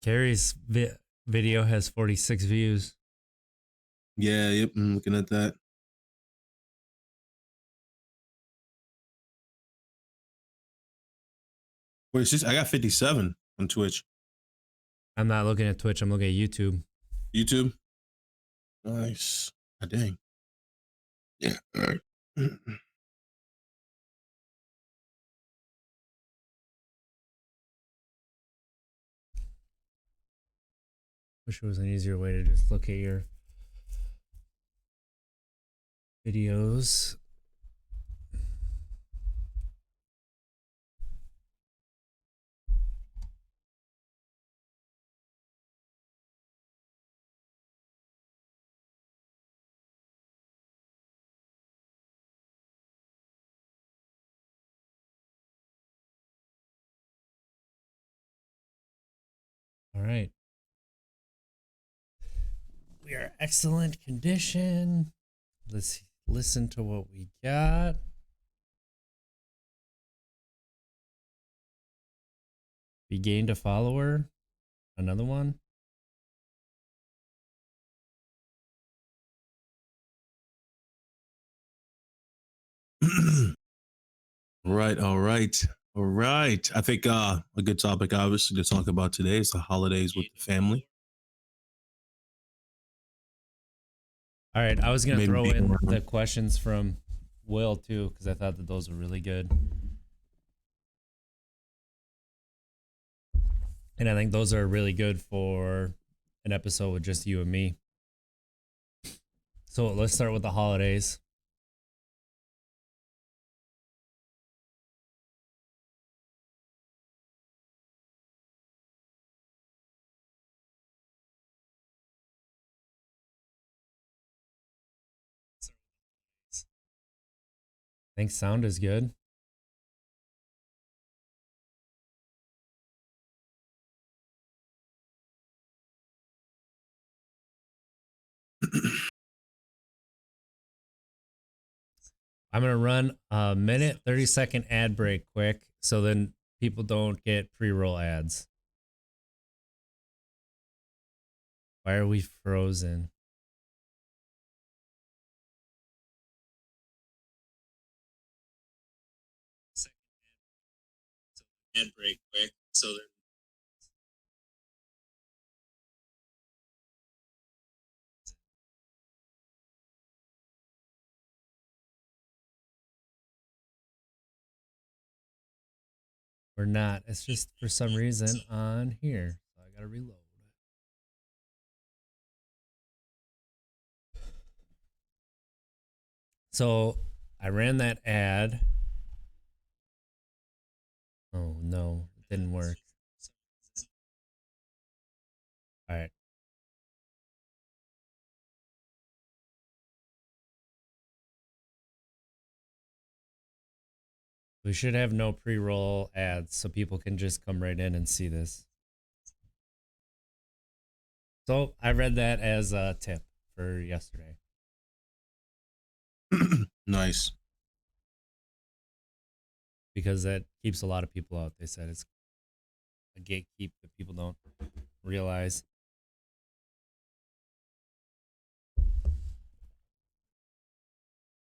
Carrie's video has 46 views. Yeah, yep, I'm looking at that. Wait, I got 57 on Twitch. I'm not looking at Twitch. I'm looking at YouTube. YouTube? Nice. God dang. Yeah. All right. Wish it was an easier way to just look at your videos. All right. We are excellent condition. Let's listen to what we got. We gained a follower. Another one. Right. All right. All right. I think a good topic, obviously, to talk about today is the holidays with the family. All right. I was going to Maybe throw being in around. the questions from Will, too, because I thought that those were really good. And I think those are really good for an episode with just you and me. So let's start with the holidays. I think sound is good. I'm going to run a minute, 30-second ad break quick so then people don't get pre-roll ads. Why are we frozen? Ad break quick so then we're not. It's just for some reason on here. So I got to reload. So I ran that ad. Oh no, it didn't work. All right. We should have no pre-roll ads so people can just come right in and see this. So I read that as a tip for yesterday. Nice. Because that keeps a lot of people out. They said it's a gatekeep that people don't realize.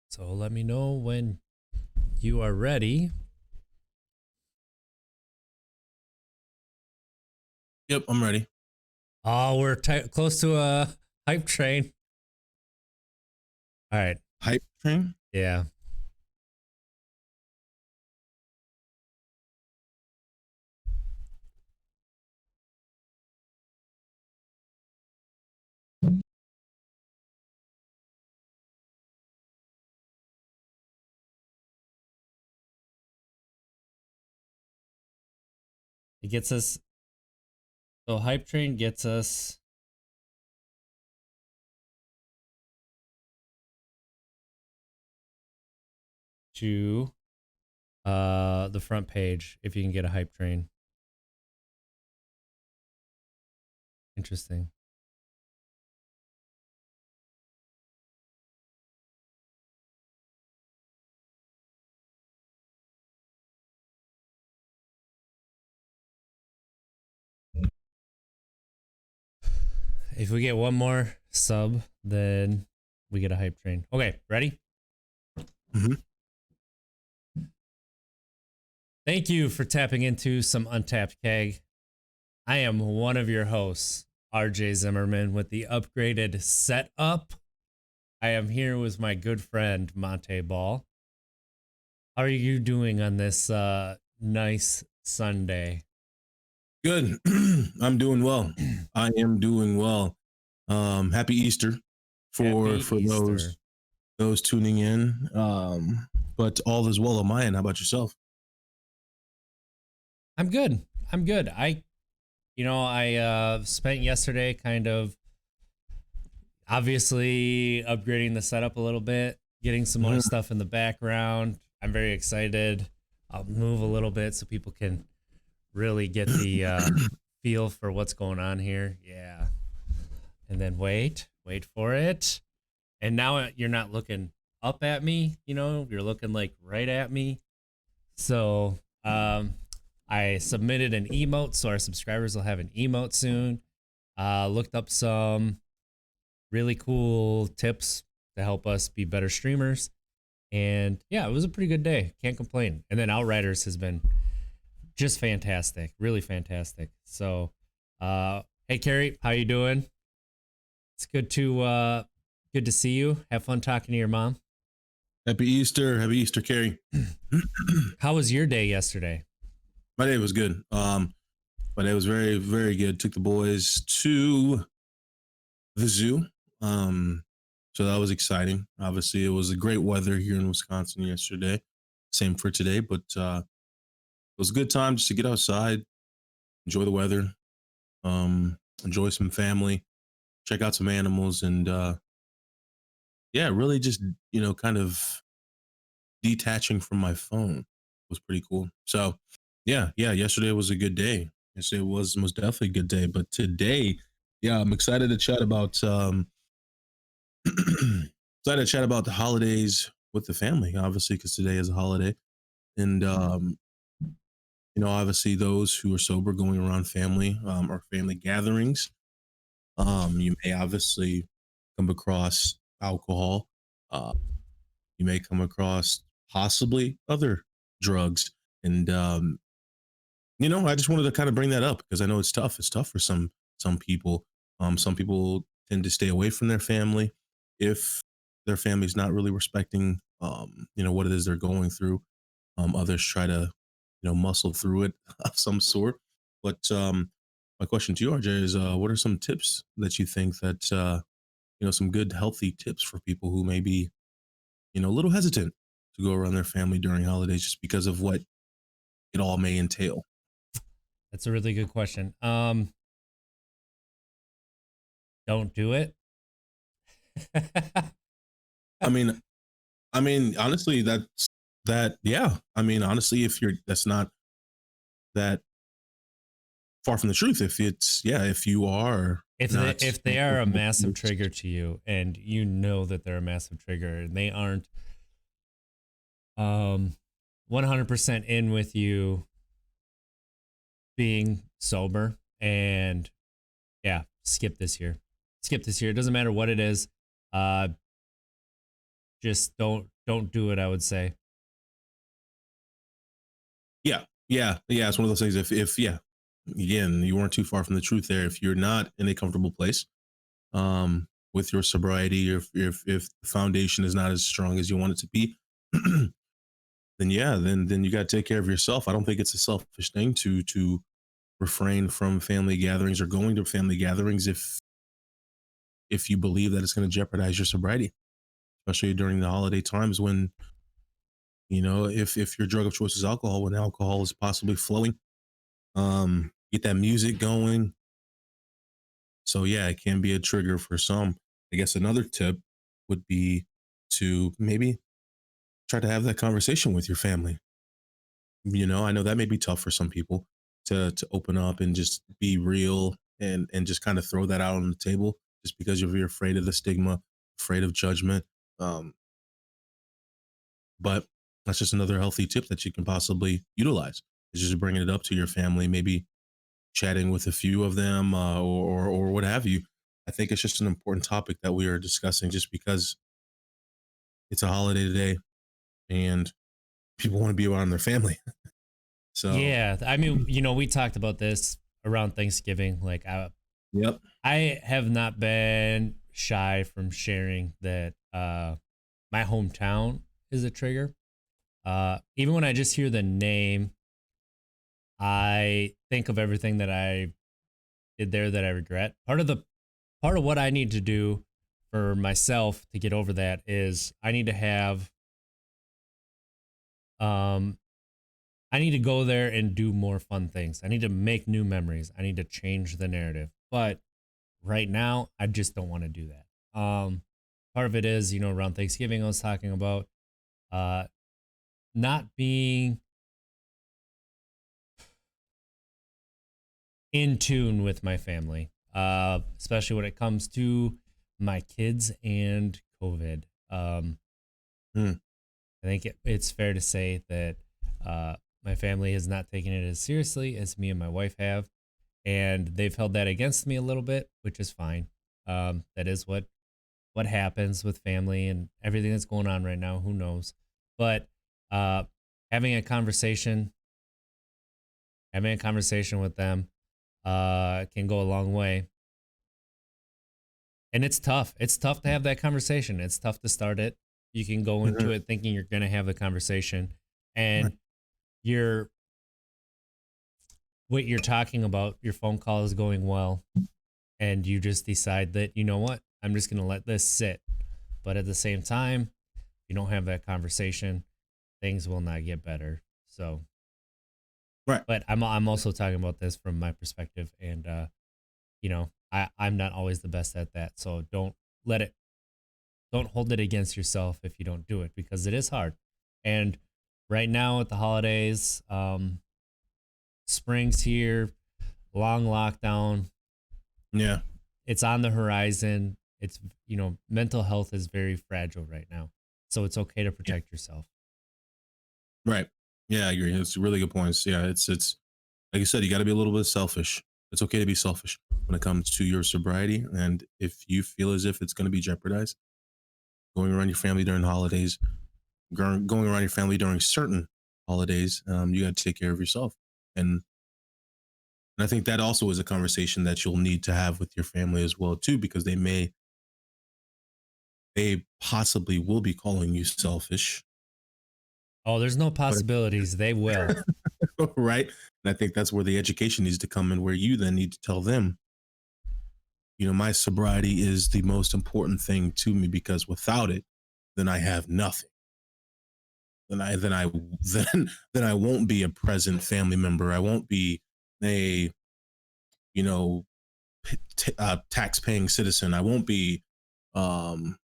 So let me know when you are ready. Yep, I'm ready. Oh, we're close to a hype train. All right. Hype train? Yeah. It gets us. So hype train gets us to the front page if you can get a hype train. Interesting. If we get one more sub, then we get a hype train. Okay, ready? Mm-hmm. Thank you for tapping into some Untapped Keg. I am one of your hosts, RJ Zimmerman, with the upgraded setup. I am here with my good friend, Montee Ball. How are you doing on this nice Sunday? Good. I'm doing well. I am doing well. Happy Easter for Happy Easter. those tuning in. But all is well on my end. How about yourself? I'm good. I spent yesterday kind of obviously upgrading the setup a little bit, getting some more stuff in the background. I'm very excited. I'll move a little bit so people can really get the feel for what's going on here. Yeah. And then wait for it. And now you're not looking up at me, you're looking like right at me. So, I submitted an emote, so our subscribers will have an emote soon. Looked up some really cool tips to help us be better streamers. And yeah, it was a pretty good day. Can't complain. And then Outriders has been just fantastic, really fantastic. So, hey Carrie, how you doing? It's good to see you. Have fun talking to your mom. Happy Easter, Carrie. How was your day yesterday? My day was good. My day was very, very good. Took the boys to the zoo. So that was exciting. Obviously, it was a great weather here in Wisconsin yesterday. Same for today, but it was a good time just to get outside, enjoy the weather, enjoy some family, check out some animals, and yeah, really just kind of detaching from my phone was pretty cool. So yeah, yesterday was a good day. Yesterday was most definitely a good day, but today, yeah, I'm excited to chat about excited to chat about the holidays with the family, obviously, because today is a holiday. And obviously those who are sober going around family or family gatherings, you may obviously come across alcohol. You may come across possibly other drugs. And I just wanted to kind of bring that up because I know it's tough. It's tough for some people. Some people tend to stay away from their family if their family's not really respecting what it is they're going through. Others try to muscle through it of some sort. But my question to you, RJ, is what are some tips that you think that some good healthy tips for people who may be a little hesitant to go around their family during holidays just because of what it all may entail? That's a really good question. Don't do it. I mean, honestly, yeah. I mean, honestly, that's not that far from the truth. If you are, if they are a massive trigger to you and you know that they're a massive trigger and they aren't 100% in with you being sober, and yeah, skip this year. It doesn't matter what it is. Just don't do it, I would say. Yeah. It's one of those things. If again, you weren't too far from the truth there. If you're not in a comfortable place, with your sobriety, or if the foundation is not as strong as you want it to be, then you got to take care of yourself. I don't think it's a selfish thing to refrain from family gatherings or going to family gatherings if you believe that it's going to jeopardize your sobriety, especially during the holiday times when if your drug of choice is alcohol, when alcohol is possibly flowing, get that music going. So yeah, it can be a trigger for some. I guess another tip would be to maybe try to have that conversation with your family. I know that may be tough for some people to open up and just be real and just kind of throw that out on the table just because you're afraid of the stigma, afraid of judgment. But that's just another healthy tip that you can possibly utilize, is just bringing it up to your family, maybe chatting with a few of them, or what have you. I think it's just an important topic that we are discussing just because it's a holiday today and people want to be around their family. So, Yeah, I mean, we talked about this around Thanksgiving. Like, yep. I have not been shy from sharing that my hometown is a trigger. Even when I just hear the name, I think of everything that I did there that I regret. Part of what I need to do for myself to get over that is um I need to go there and do more fun things. I need to make new memories. I need to change the narrative. But right now, I just don't want to do that. Part of it is, around Thanksgiving I was talking about uh not being in tune with my family. Especially when it comes to my kids and COVID. Mm, I think it's fair to say that my family has not taken it as seriously as me and my wife have, and they've held that against me a little bit, which is fine. That is what happens with family and everything that's going on right now. Who knows? But uh, having a conversation, having a conversation with them, can go a long way. And it's tough. It's tough to have that conversation. It's tough to start it. You can go into mhm. it thinking you're going to have the conversation, Right. and you're what you're talking about, your phone call is going well, and you just decide that, you know what, I'm just going to let this sit. But at the same time, you don't have that conversation, things will not get better. So, Right. but I'm also talking about this from my perspective, and I'm not always the best at that. So let it don't hold it against yourself if you don't do it, because it is hard. And right now at the holidays, spring's here, long lockdown, Yeah. it's on the horizon. It's, mental health is very fragile right now. So it's okay to Yeah. protect yourself. Right. Yeah, I agree. It's really good points. Yeah, it's like you said, you got to be a little bit selfish. It's okay to be selfish when it comes to your sobriety, and if you feel as if it's going to be jeopardized, going around your family during holidays, going around your family during certain holidays, you got to take care of yourself. And I think that also is a conversation that you'll need to have with your family as well too, because they possibly will be calling you selfish, Oh, there's no but possibilities. They will. right. And I think that's where the education needs to come in, where you then need to tell them, my sobriety is the most important thing to me because without it, then I have nothing. Then I won't be a present family member. I won't be a you know tax paying citizen. I won't be um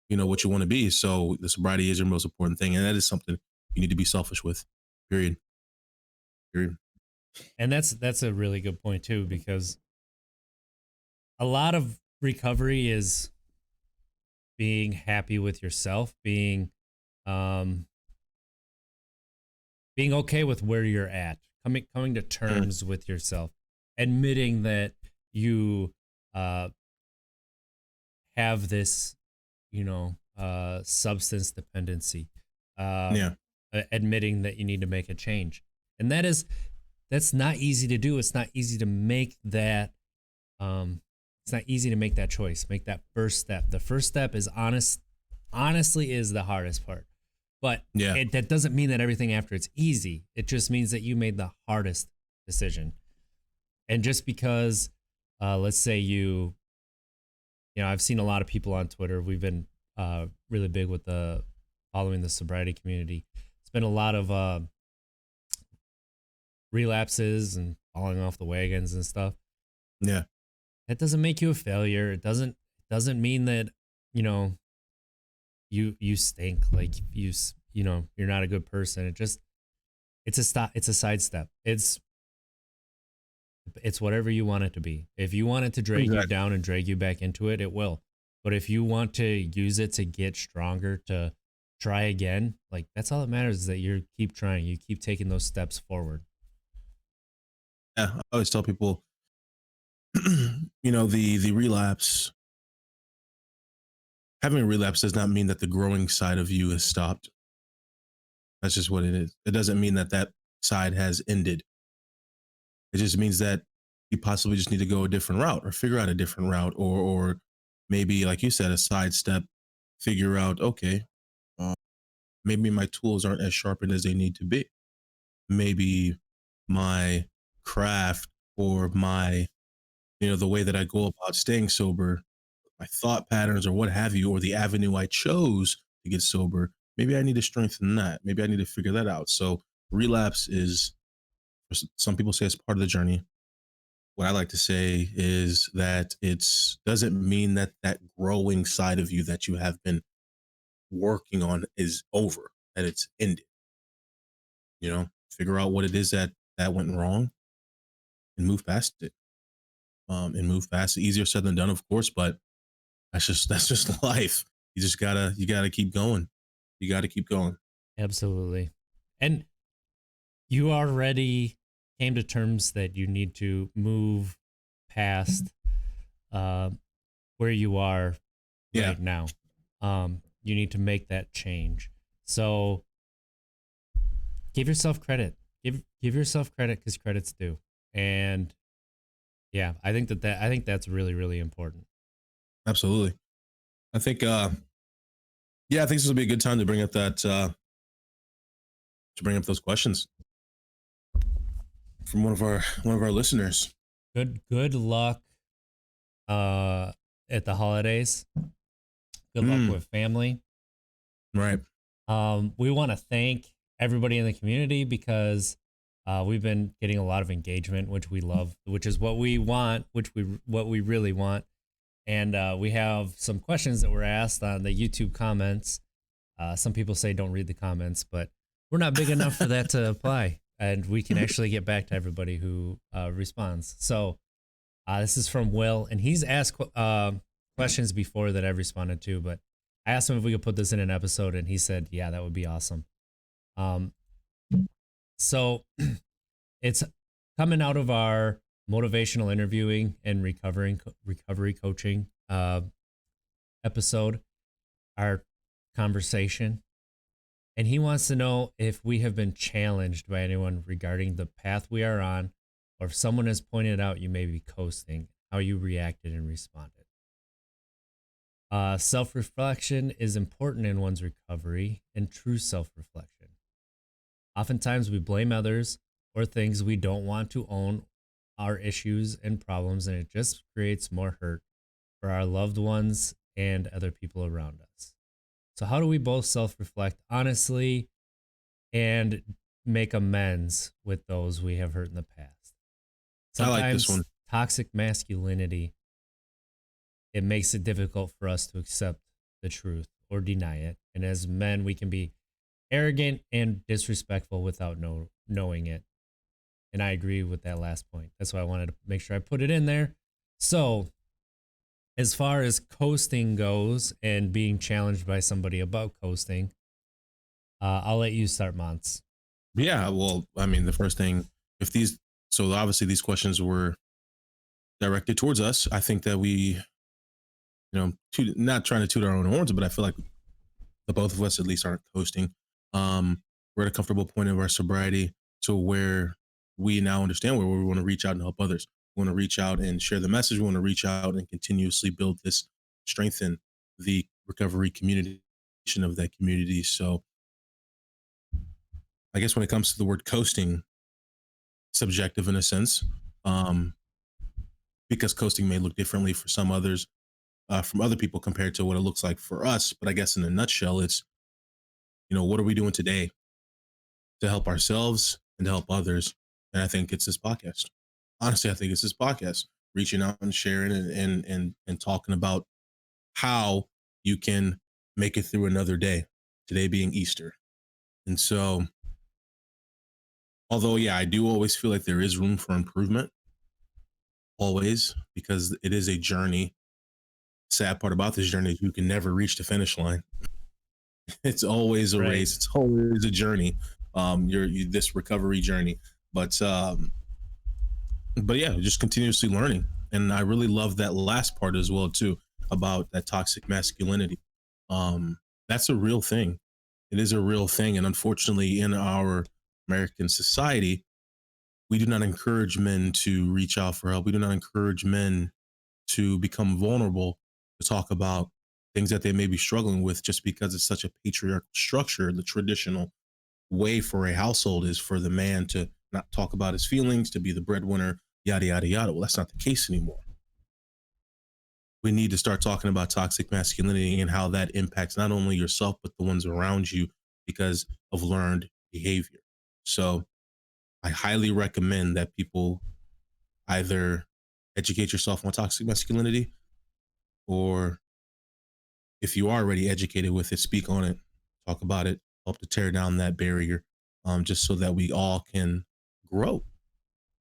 what you want to be. So the sobriety is your most important thing, and that is something you need to be selfish with. Period. Period. And that's a really good point too, because a lot of recovery is being happy with yourself, um being okay with where you're at, coming to Mm, terms with yourself, admitting that you uh have this, substance dependency, yeah. admitting that you need to make a change. And that's not easy to do. It's not easy to make that um it's not easy to make that choice, make that first step. The first step is honestly is the hardest part. But Yeah. that doesn't mean that everything after it's easy. It just means that you made the hardest decision. And just because let's say I've seen a lot of people on Twitter. We've been really big with the following the sobriety community. It's been a lot of relapses and falling off the wagons and stuff. Yeah. That doesn't make you a failure. It doesn't mean that you know you stink, like you're not a good person. It's a stop. It's a sidestep. It's whatever you want it to be. If you want it to drag you Exactly. down and drag you back into it, it will. But if you want to use it to get stronger, to try again, like that's all that matters, is that you keep trying, you keep taking those steps forward. Yeah. I always tell people the relapse, having a relapse does not mean that the growing side of you has stopped. That's just what it is. It doesn't mean that that side has ended. It just means that you possibly just need to go a different route or figure out a different route, or maybe, like you said, a sidestep, figure out, okay, uh, maybe my tools aren't as sharpened as they need to be. Maybe my craft or my, the way that I go about staying sober, my thought patterns or what have you, or the avenue I chose to get sober, maybe I need to strengthen that. Maybe I need to figure that out. So relapse is, some people say, it's part of the journey. What I like to say is that it's doesn't mean that that growing side of you that you have been working on is over, that it's ended. Figure out what it is that went wrong and move past it. And move past it. Easier said than done, of course, but that's just life. You gotta keep going. You gotta keep going. Absolutely. And you already came to terms that you need to move past uh, where you are Yeah. right now. You need to make that change. So give yourself credit. Give yourself credit because credit's due. And yeah, I think that's really, really important. Absolutely. I think yeah, I think this will be a good time to bring up those questions from one of our listeners. Good luck at the holidays. Good luck with family. Right. We want to thank everybody in the community because we've been getting a lot of engagement, which we love, which is what we want, what we really want. And we have some questions that were asked on the YouTube comments. Some people say don't read the comments, but we're not big enough for that to apply, and we can actually get back to everybody who responds. So this is from Will, and he's asked questions before that I've responded to, but I asked him if we could put this in an episode, and he said, yeah, that would be awesome. So it's coming out of our motivational interviewing and recovery coaching episode, our conversation. And he wants to know if we have been challenged by anyone regarding the path we are on, or if someone has pointed out you may be coasting, how you reacted and responded. Self-reflection is important in one's recovery, and true self-reflection. Oftentimes we blame others or things we don't want to own our issues and problems, and it just creates more hurt for our loved ones and other people around us. So how do we both self-reflect honestly and make amends with those we have hurt in the past? Sometimes I like this one. Toxic masculinity, it makes it difficult for us to accept the truth or deny it. And as men, we can be arrogant and disrespectful without knowing it. And I agree with that last point. That's why I wanted to make sure I put it in there. So as far as coasting goes and being challenged by somebody about coasting, I'll let you start, Monts. Yeah, well, I mean, the first thing, so obviously these questions were directed towards us. I think that we, not trying to toot our own horns, but I feel like the both of us at least aren't coasting. We're at a comfortable point of our sobriety to where we now understand where we want to reach out and help others. We want to reach out and share the message. We want to reach out and continuously build this, strengthen the recovery community of that community. So I guess when it comes to the word coasting, subjective in a sense, because coasting may look differently for some others, from other people compared to what it looks like for us. But I guess in a nutshell, it's, what are we doing today to help ourselves and to help others? And I think it's this podcast. Honestly, I think it's this podcast, reaching out and sharing and talking about how you can make it through another day, today being Easter. And so, although, yeah, I do always feel like there is room for improvement, always, because it is a journey. Sad part about this journey is you can never reach the finish line. It's always a race. It's always a journey. This recovery journey, but yeah, just continuously learning And I really love that last part as well too, about that toxic masculinity. That's a real thing. It is a real thing. And unfortunately, in our American society, we do not encourage men to reach out for help. We do not encourage men to become vulnerable, to talk about things that they may be struggling with, just because it's such a patriarchal structure. The traditional way for a household is for the man to not talk about his feelings, to be the breadwinner, yada, yada, yada. Well, that's not the case anymore. We need to start talking about toxic masculinity and how that impacts not only yourself, but the ones around you because of learned behavior. So I highly recommend that people either educate yourself on toxic masculinity, or if you are already educated with it, speak on it, talk about it, help to tear down that barrier, just so that we all can grow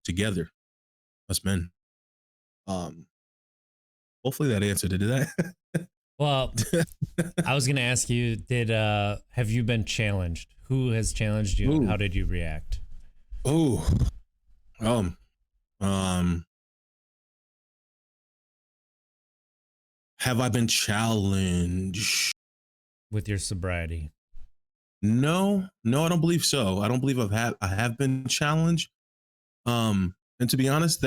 together as men. Um, Hopefully that answered it. Did that? Well, I was going to ask you, have you been challenged? Who has challenged you and Ooh. how did you react? Oh, um, um, have I been challenged? With your sobriety? No, no, I don't believe so. I don't believe I have been challenged. And to be honest,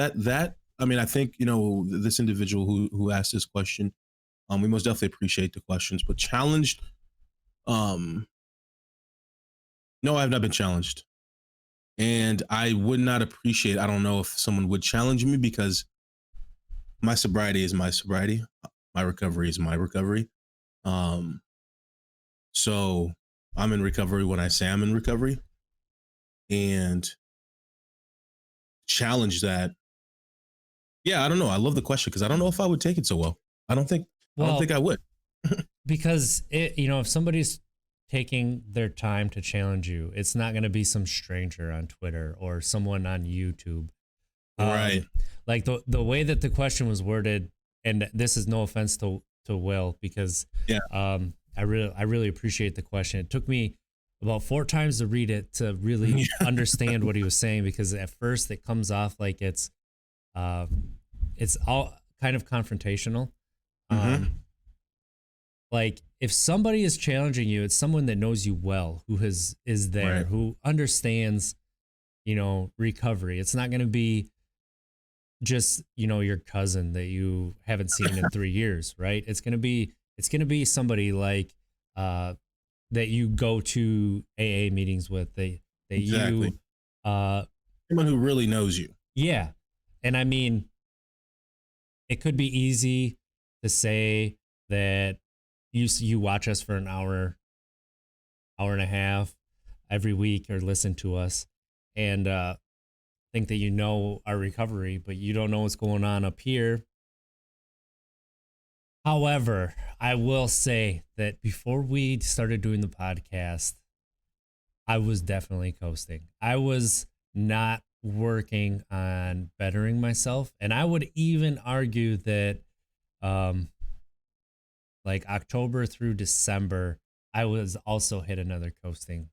I mean, I think, this individual who asked this question, we most definitely appreciate the questions, but challenged, um, no, I have not been challenged. And I would not appreciate, I don't know if someone would challenge me, because my sobriety is my sobriety. My recovery is my recovery. Um, so I'm in recovery when I say I'm in recovery, and challenge that. Yeah, I don't know. I love the question because I don't know if I would take it so well. I don't think Well, I would. because if somebody's taking their time to challenge you, it's not going to be some stranger on Twitter or someone on YouTube. Right. Like the way that the question was worded, and this is no offense to Will, because Yeah. I really appreciate the question. It took me about 4 times to read it to really understand what he was saying, because at first it comes off like it's all kind of confrontational. Like, if somebody is challenging you, it's someone that knows you well, who is there, Right. who understands, recovery. It's not going to be just, your cousin that you haven't seen in 3 years, right? It's going to be somebody like that you go to AA meetings with, Exactly. you Someone who really knows you. yeah. And I mean, it could be easy to say that you watch us for an hour and a half every week, or listen to us, and think that our recovery, but you don't know what's going on up here. However, I will say that before we started doing the podcast, I was definitely coasting. I was not working on bettering myself, and I would even argue that like October through December, I was also hit another coasting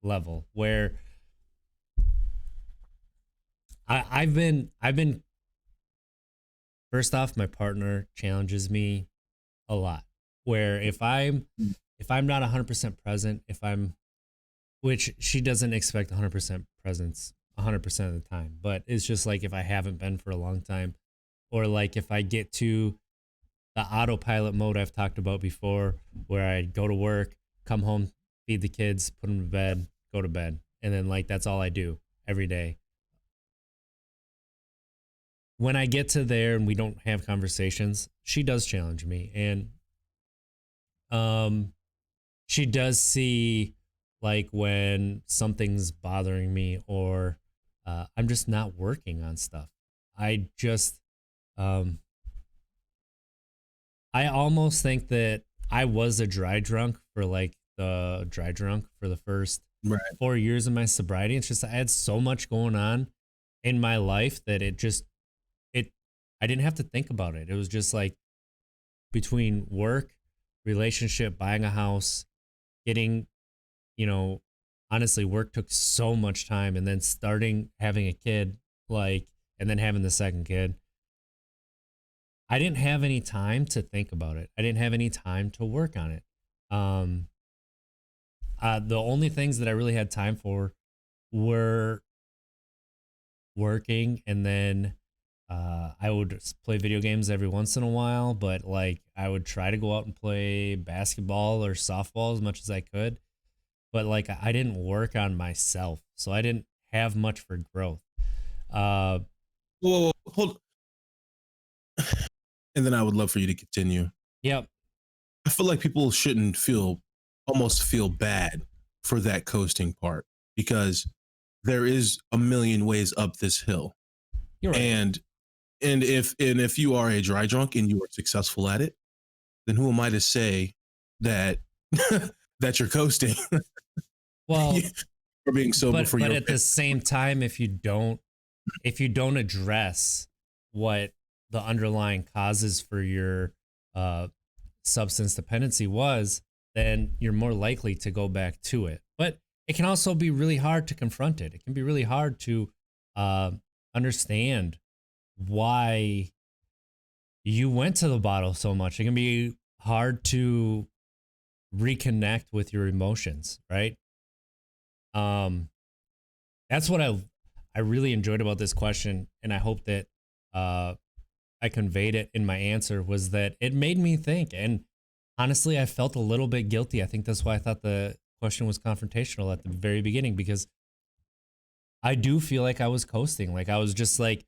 level where I've been first off, my partner challenges me a lot. Where if I'm not 100% present, which she doesn't expect 100% presence 100% of the time, but it's just like if I haven't been for a long time, or like if I get to the autopilot mode I've talked about before, where I go to work, come home, feed the kids, put them to bed, go to bed. And then like, that's all I do every day. When I get to there and we don't have conversations, she does challenge me. And she does see like when something's bothering me, or I'm just not working on stuff. I just, I almost think that I was a dry drunk for the first Right. 4 years of my sobriety. It's just I had so much going on in my life that I didn't have to think about it. It was just like between work, relationship, buying a house, getting, honestly, work took so much time, and then starting having a kid, like, and then having the second kid. I didn't have any time to think about it. I didn't have any time to work on it. Um, the only things that I really had time for were working, and then I would play video games every once in a while, but like I would try to go out and play basketball or softball as much as I could. But like I didn't work on myself, so I didn't have much for growth. Uh, Whoa, hold. And then I would love for you to continue. yep. I feel like people shouldn't almost feel bad for that coasting part, because there is a million ways up this hill. You're right. And if you are a dry drunk and you are successful at it, then who am I to say that that you're coasting Well, for being sober for but your at the same time, if you don't address what the underlying causes for your uh, substance dependency was, then you're more likely to go back to it. But it can also be really hard to confront it. It can be really hard to understand why you went to the bottle so much. It can be hard to reconnect with your emotions, right? That's what I really enjoyed about this question, and I hope that I conveyed it in my answer, was that it made me think. And honestly, I felt a little bit guilty. I think that's why I thought the question was confrontational at the very beginning, because I do feel like I was coasting. Like I was just like,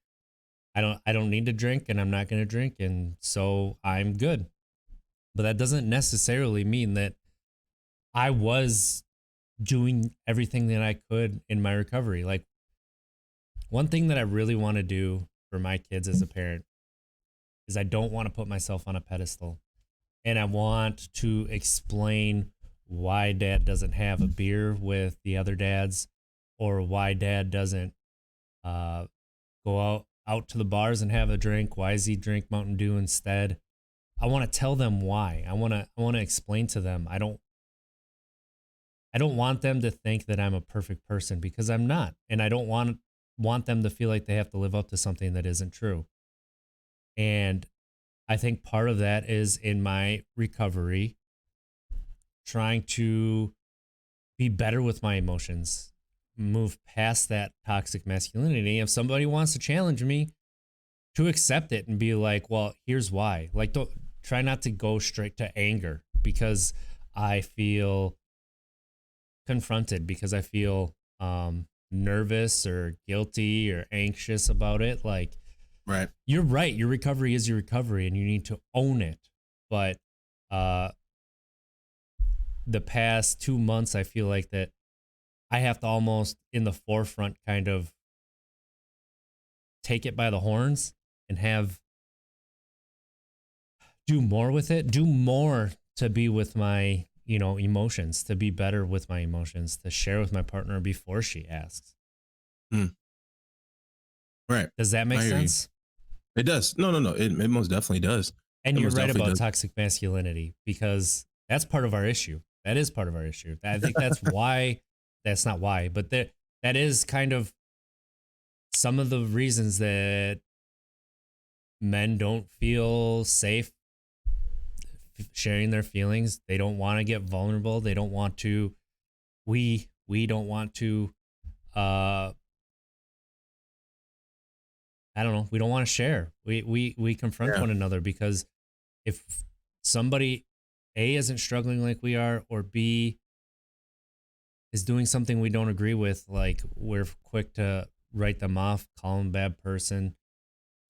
I don't need to drink, and I'm not going to drink, and so I'm good. But that doesn't necessarily mean that I was doing everything that I could in my recovery. Like one thing that I really want to do for my kids as a parent is I don't want to put myself on a pedestal, and I want to explain why dad doesn't have a beer with the other dads, or why dad doesn't go out to the bars and have a drink. Why does he drink Mountain Dew instead? I want to tell them why. I want to explain to them. I don't want them to think that I'm a perfect person, because I'm not. And I don't want them to feel like they have to live up to something that isn't true. And I think part of that is in my recovery, trying to be better with my emotions, move past that toxic masculinity. If somebody wants to challenge me, to accept it and be like, well, here's why. Like, don't try not to go straight to anger because I feel confronted, because I feel nervous or guilty or anxious about it. Like, right. You're right. Your recovery is your recovery, and you need to own it. But the past 2 months, I feel like that I have to almost in the forefront kind of take it by the horns and do more with it, do more to be with my, emotions, to be better with my emotions, to share with my partner before she asks. Right. Does that make sense? It does. No. It most definitely does. And you're right about toxic masculinity, because that's part of our issue. That is part of our issue. I think that's why, that's not why, but that is kind of some of the reasons that men don't feel safe sharing their feelings. They don't want to get vulnerable. They don't want to, we don't want to, I don't know. We don't want to share. We confront one another, because if somebody A isn't struggling like we are, or B is doing something we don't agree with, like we're quick to write them off, call them a bad person,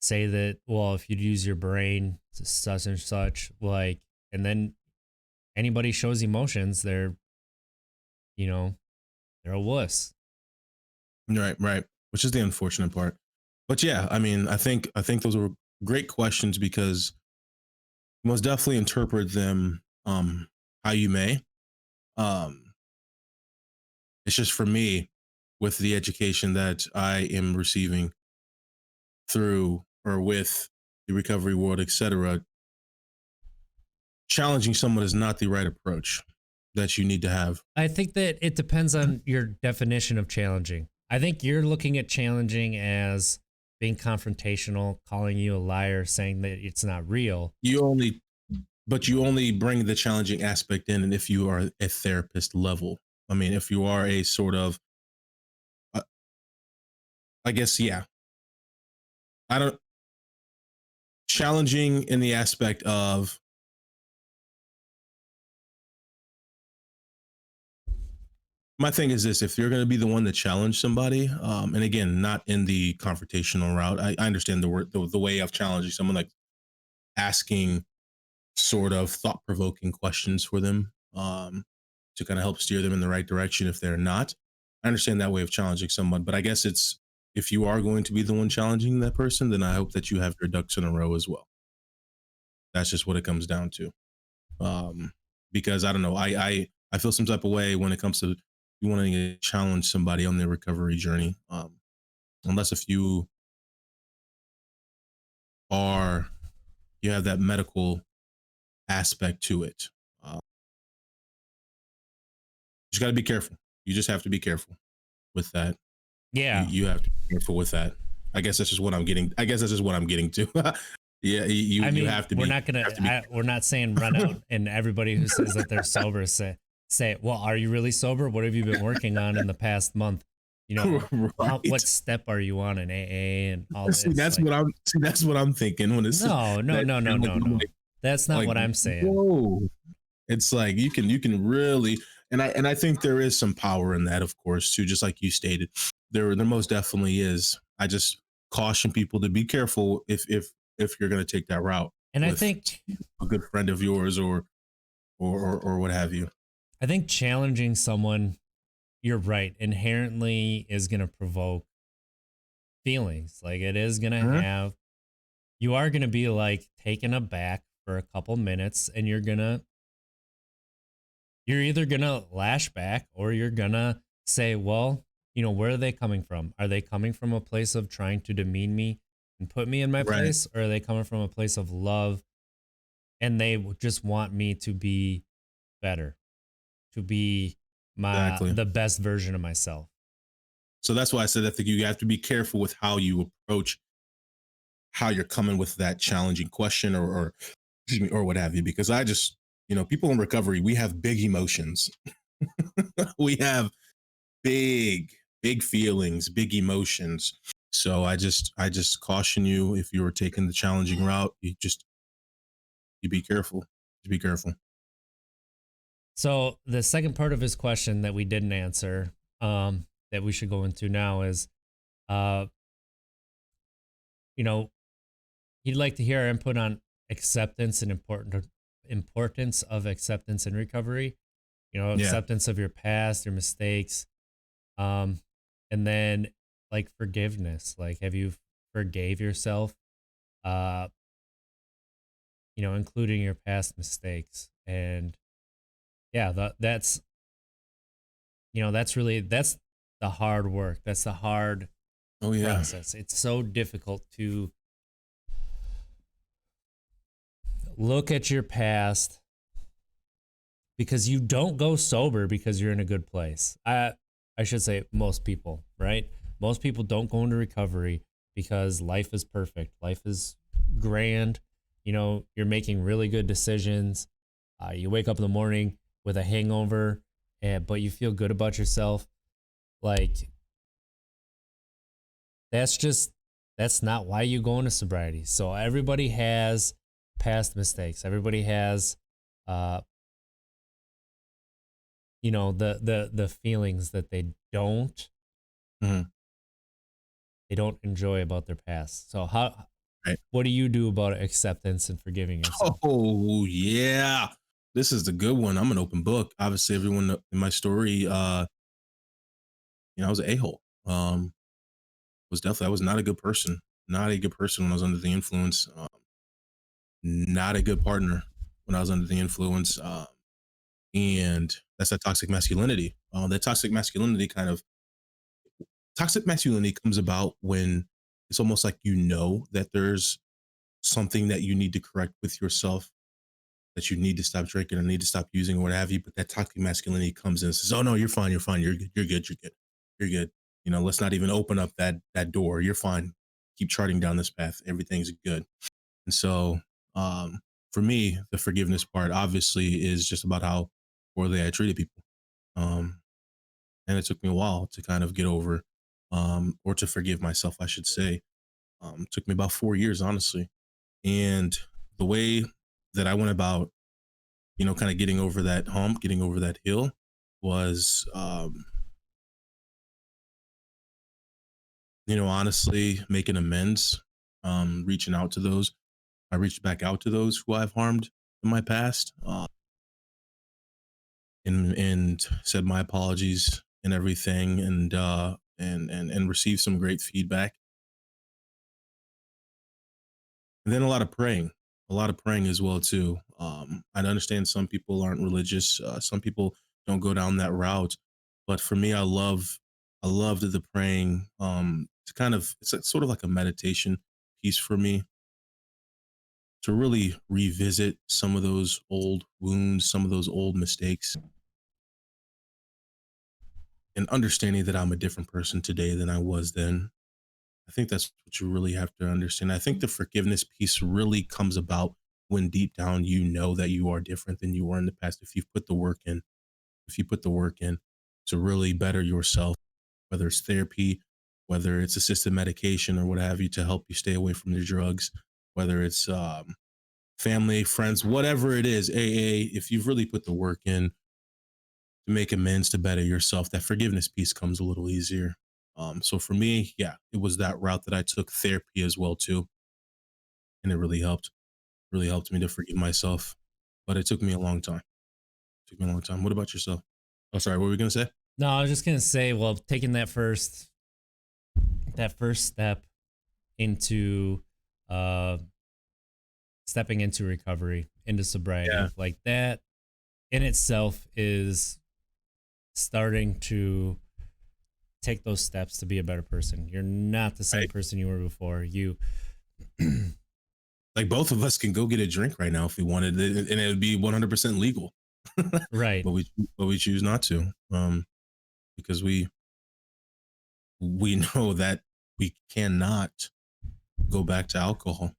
say that, well, if you'd use your brain, such and such, like, and then anybody shows emotions, they're a wuss. Right. Which is the unfortunate part. But yeah, I mean, I think those were great questions, because you most definitely interpret them how you may. It's just for me, with the education that I am receiving through or with the recovery world, etc., challenging someone is not the right approach that you need to have. I think that it depends on your definition of challenging. I think you're looking at challenging as being confrontational, calling you a liar, saying that it's not real. You only, but you only bring the challenging aspect in, and if you are a therapist level, I mean, if you are a sort of, uh, I guess, yeah, I don't challenging in the aspect of my thing is this: if you're going to be the one to challenge somebody, and again, not in the confrontational route, I understand the word, the way of challenging someone, like asking sort of thought provoking questions for them, to kind of help steer them in the right direction. If they're not, I understand that way of challenging someone, but I guess it's if you are going to be the one challenging that person, then I hope that you have your ducks in a row as well. That's just what it comes down to. Because I don't know, I feel some type of way when it comes to you wanting to challenge somebody on their recovery journey. Unless if you are you have that medical aspect to it. You just got to be careful. You just have to be careful with that. Yeah. You have to be careful with that. I guess that's just what I'm getting. I guess that's just what I'm getting to. Yeah, I you mean, have to be. You have to be. we're not saying run out and everybody who says that they're sober say, well, are you really sober? What have you been working on in the past month? You know, what Right. step are you on in AA and all See, this? that's Like, what I'm. See, that's what I'm thinking when it's no, no, that no, no, no, no. That's not like what I'm saying. whoa. It's like you can really, and I think there is some power in that, of course, too. Just like you stated, there most definitely is. I just caution people to be careful if you're going to take that route And with a good friend of yours or what have you. I think challenging someone, you're right, inherently is going to provoke feelings. Like it is going to Mhm. have, you are going to be like taken aback for a couple minutes and you're either going to lash back or you're going to say, well, where are they coming from? Are they coming from a place of trying to demean me and put me in my Right. place? Or are they coming from a place of love and they just want me to be better, to be Exactly. the best version of myself? So that's why I said I think you have to be careful with how you approach how you're coming with that challenging question or excuse me or what have you, because I just people in recovery, we have big emotions. We have big big feelings, big emotions. So I just caution you, if you were taking the challenging route, you be careful. Just be careful. So the second part of his question that we didn't answer, that we should go into now is, uh, you know, he'd like to hear our input on acceptance and importance of acceptance and recovery. Yeah. Acceptance of your past, your mistakes, um, and then like forgiveness. Like, have you forgave yourself? Uh, including your past mistakes, and yeah, that's the hard work. That's the hard Oh yeah. process. It's so difficult to look at your past because you don't go sober because you're in a good place. I should say most people, right? Most people don't go into recovery because life is perfect. Life is grand. You're making really good decisions. You wake up in the morning with a hangover, but you feel good about yourself. Like that's just that's not why you go into sobriety. So everybody has past mistakes. Everybody has uh the feelings that Mhm. they don't enjoy about their past. So Right. what do you do about acceptance and forgiving yourself? Oh yeah. This is the good one. I'm an open book. Obviously, everyone in my story, I was an a-hole. I was not a good person. Not a good person when I was under the influence. Not a good partner when I was under the influence. And that's that toxic masculinity. That toxic masculinity comes about when it's almost like that there's something that you need to correct with yourself, that you need to stop drinking or need to stop using or what have you. But that toxic masculinity comes in and says, "Oh no, you're fine, you're fine, you're good, you're good, you're good, you're good. Let's not even open up that door. You're fine." keep charting down this path. Everything's good. And so, for me, the forgiveness part obviously is just about how poorly I treated people. Um, and it took me a while to kind of get over, or to forgive myself, I should say. It took me about 4 years, honestly. And the way that I went about, kind of getting over that hump, getting over that hill was, honestly making amends, reaching out to those. I reached back out to those who I've harmed in my past, and said my apologies and everything, and received some great feedback. And then a lot of praying as well too. I understand some people aren't religious, some people don't go down that route, but for me, I loved the praying. It's kind of sort of like a meditation piece for me to really revisit some of those old wounds, some of those old mistakes, and understanding that I'm a different person today than I was then. I think that's what you really have to understand. I think the forgiveness piece really comes about when deep down you know that you are different than you were in the past. If you've put the work in, if you put the work in to really better yourself, whether it's therapy, whether it's assisted medication or what have you to help you stay away from the drugs, whether it's family, friends, whatever it is, AA, if you've really put the work in to make amends, to better yourself, that forgiveness piece comes a little easier. So for me, yeah, it was that route that I took, therapy as well too, and it really helped me to forgive myself. But it took me a long time. It took me a long time. What about yourself? Oh, sorry, what were we gonna say? No, I was just gonna say, well, taking that first step into uh stepping into recovery, into sobriety, Yeah, like that in itself is starting to take those steps to be a better person. You're not the same right. person you were before. You Like both of us can go get a drink right now if we wanted, and it would be 100% legal. right. But we choose not to, because we know that we cannot go back to alcohol.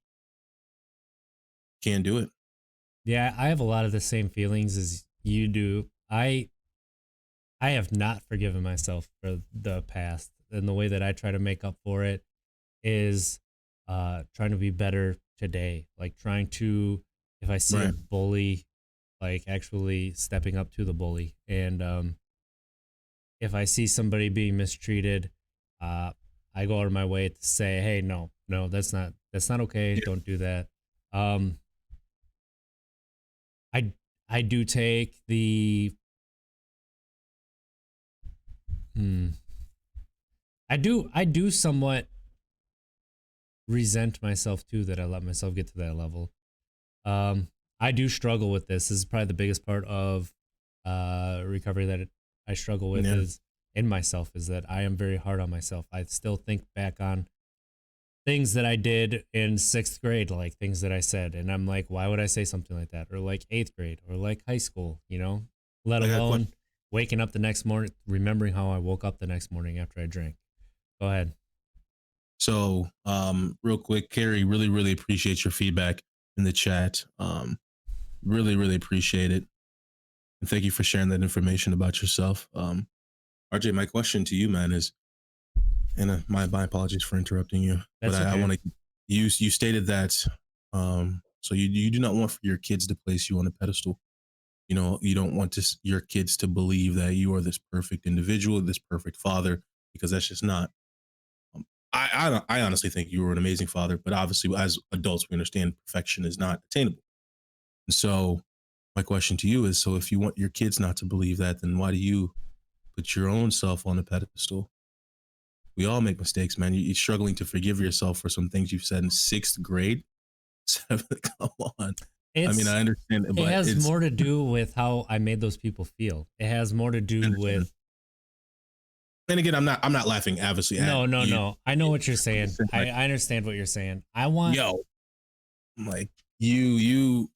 Can't do it. Yeah, I have a lot of the same feelings as you do. I have not forgiven myself for the past, and the way that I try to make up for it is trying to be better today. Like trying to, if I see a Right. bully, like actually stepping up to the bully, and if I see somebody being mistreated, uh, I go out of my way to say, "Hey, no, no, that's not okay. Yeah. Don't do that." Um, I I do take the hmm, I do somewhat resent myself too that I let myself get to that level. Um, I do struggle with this. This is probably the biggest part of recovery that I struggle with Yeah. is in myself, is that I am very hard on myself. I still think back on things that I did in sixth grade, like things that I said, and I'm like, why would I say something like that? Or like eighth grade, or like high school, let I got a alone question. waking up the next morning, remembering how I woke up the next morning after I drank. Go ahead. So, real quick, Carrie, really, really appreciate your feedback in the chat. Really, really appreciate it. And thank you for sharing that information about yourself. RJ, my question to you, man, is, and my apologies for interrupting you, but That's I okay. want to, you stated that, so you do not want for your kids to place you on a pedestal. You don't want your kids to believe that you are this perfect individual, this perfect father, because that's just not. Um, I honestly think you were an amazing father, but obviously, as adults, we understand perfection is not attainable. And so, my question to you is: so, if you want your kids not to believe that, then why do you put your own self on a pedestal? We all make mistakes, man. You're struggling to forgive yourself for some things you've said in sixth grade. Come on. I mean, It's I understand it, It but has it's more to do with how I made those people feel. It has more to I do understand. with And again, I'm not laughing obviously at no, no, you. no. I know what you're I'm saying. just saying, like, I understand what you're saying. I want yo, like you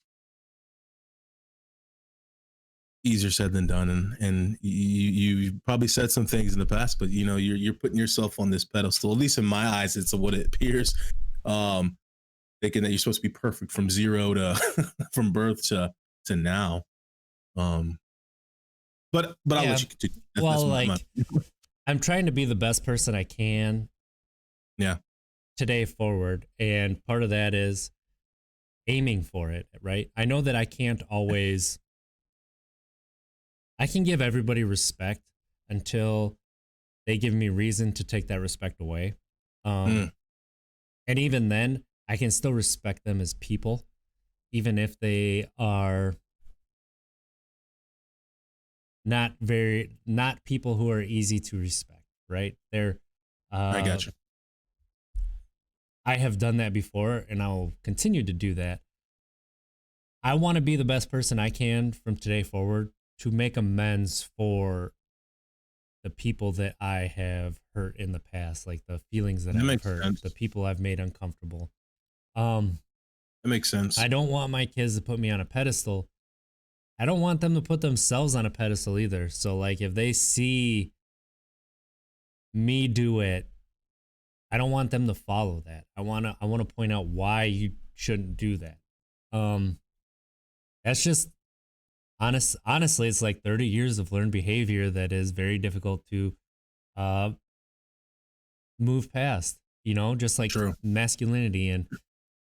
easier said than done, and you probably said some things in the past, but you know you're putting yourself on this pedestal. At least in my eyes, it's what it appears. Um, Thinking that you're supposed to be perfect from zero to from birth to now. Um, but I'll let Yeah. you continue. That's Well, my like I'm trying to be the best person I can yeah. today forward. And part of that is aiming for it, right? I know that I can't always, I can give everybody respect until they give me reason to take that respect away. Um, Mm, and even then, I can still respect them as people, even if they are not people who are easy to respect, right? I Uh, got you. I have done that before and I'll continue to do that. I want to be the best person I can from today forward to make amends for the people that I have hurt in the past, like the feelings that That I've makes hurt, the sense. people I've made uncomfortable. Um, That makes sense. I don't want my kids to put me on a pedestal. I don't want them to put themselves on a pedestal either. So like if they see me do it, I don't want them to follow that. I want to point out why you shouldn't do that. Um that's just honestly it's like 30 years of learned behavior that is very difficult to uh move past, just like True. masculinity, and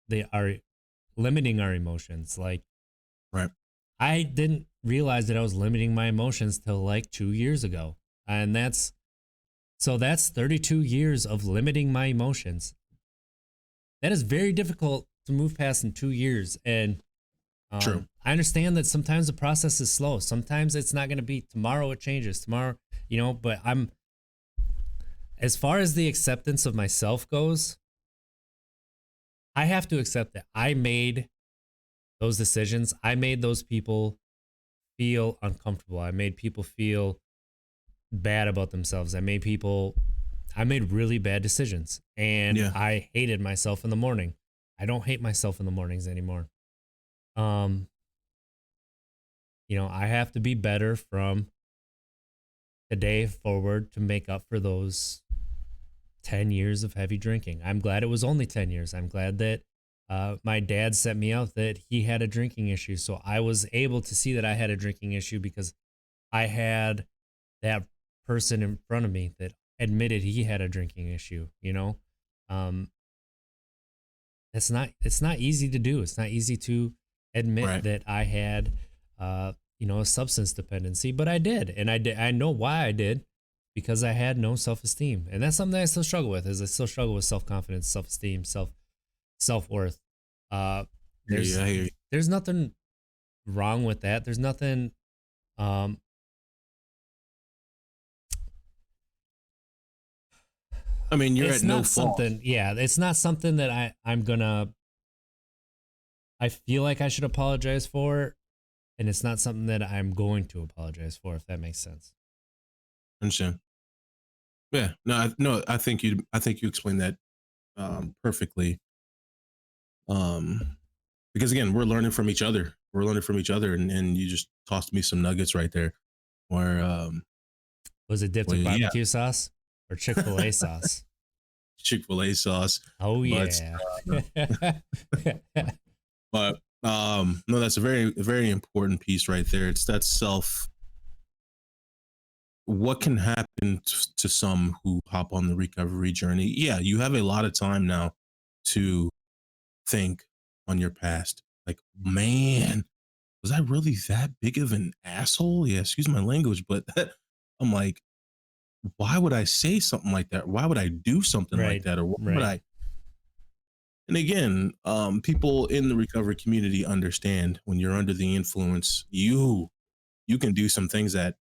they are limiting our emotions. Like Right. I didn't realize that I was limiting my emotions till like 2 years ago. And that's 32 years of limiting my emotions. That is very difficult to move past in 2 years. And True. I understand that sometimes the process is slow. Sometimes it's not going to be tomorrow, it changes tomorrow, but as far as the acceptance of myself goes, I have to accept that I made those decisions. I made those people feel uncomfortable. I made people feel bad about themselves. I made really bad decisions and Yeah. I hated myself in the morning. I don't hate myself in the mornings anymore. Um, I have to be better from today forward to make up for those 10 years of heavy drinking. I'm glad it was only 10 years. I'm glad that my dad set me out that he had a drinking issue. So I was able to see that I had a drinking issue because I had that person in front of me that admitted he had a drinking issue. Um, it's not easy to do. It's not easy to admit Right. that I had a substance dependency, but I did. And I know why I did, because I had no self-esteem. And that's something that I still struggle with. Is I still struggle with self-confidence, self-esteem, self-worth. Uh there's Yeah. I hear you. there's nothing wrong with that. There's nothing um I mean, you're it's at no not fault. something, yeah, it's not something that I feel like I should apologize for, and it's not something that I'm going to apologize for, if that makes sense. Understand? Yeah. No. No. I think you explained that perfectly. Because again, we're learning from each other. We're learning from each other, and you just tossed me some nuggets right there. Where Was it dipped well, in yeah, barbecue sauce or Chick-fil-A sauce? Chick-fil-A sauce, Oh but yeah. but no, that's a very important piece right there. It's that self. What can happen to some who hop on the recovery journey? Yeah, you have a lot of time now to think on your past. Like, man, was I really that big of an asshole? Yeah, excuse my language, but I'm like, why would I say something like that? Why would I do something like Right, that? Or why would right. I? And again, people in the recovery community understand when you're under the influence, you can do some things that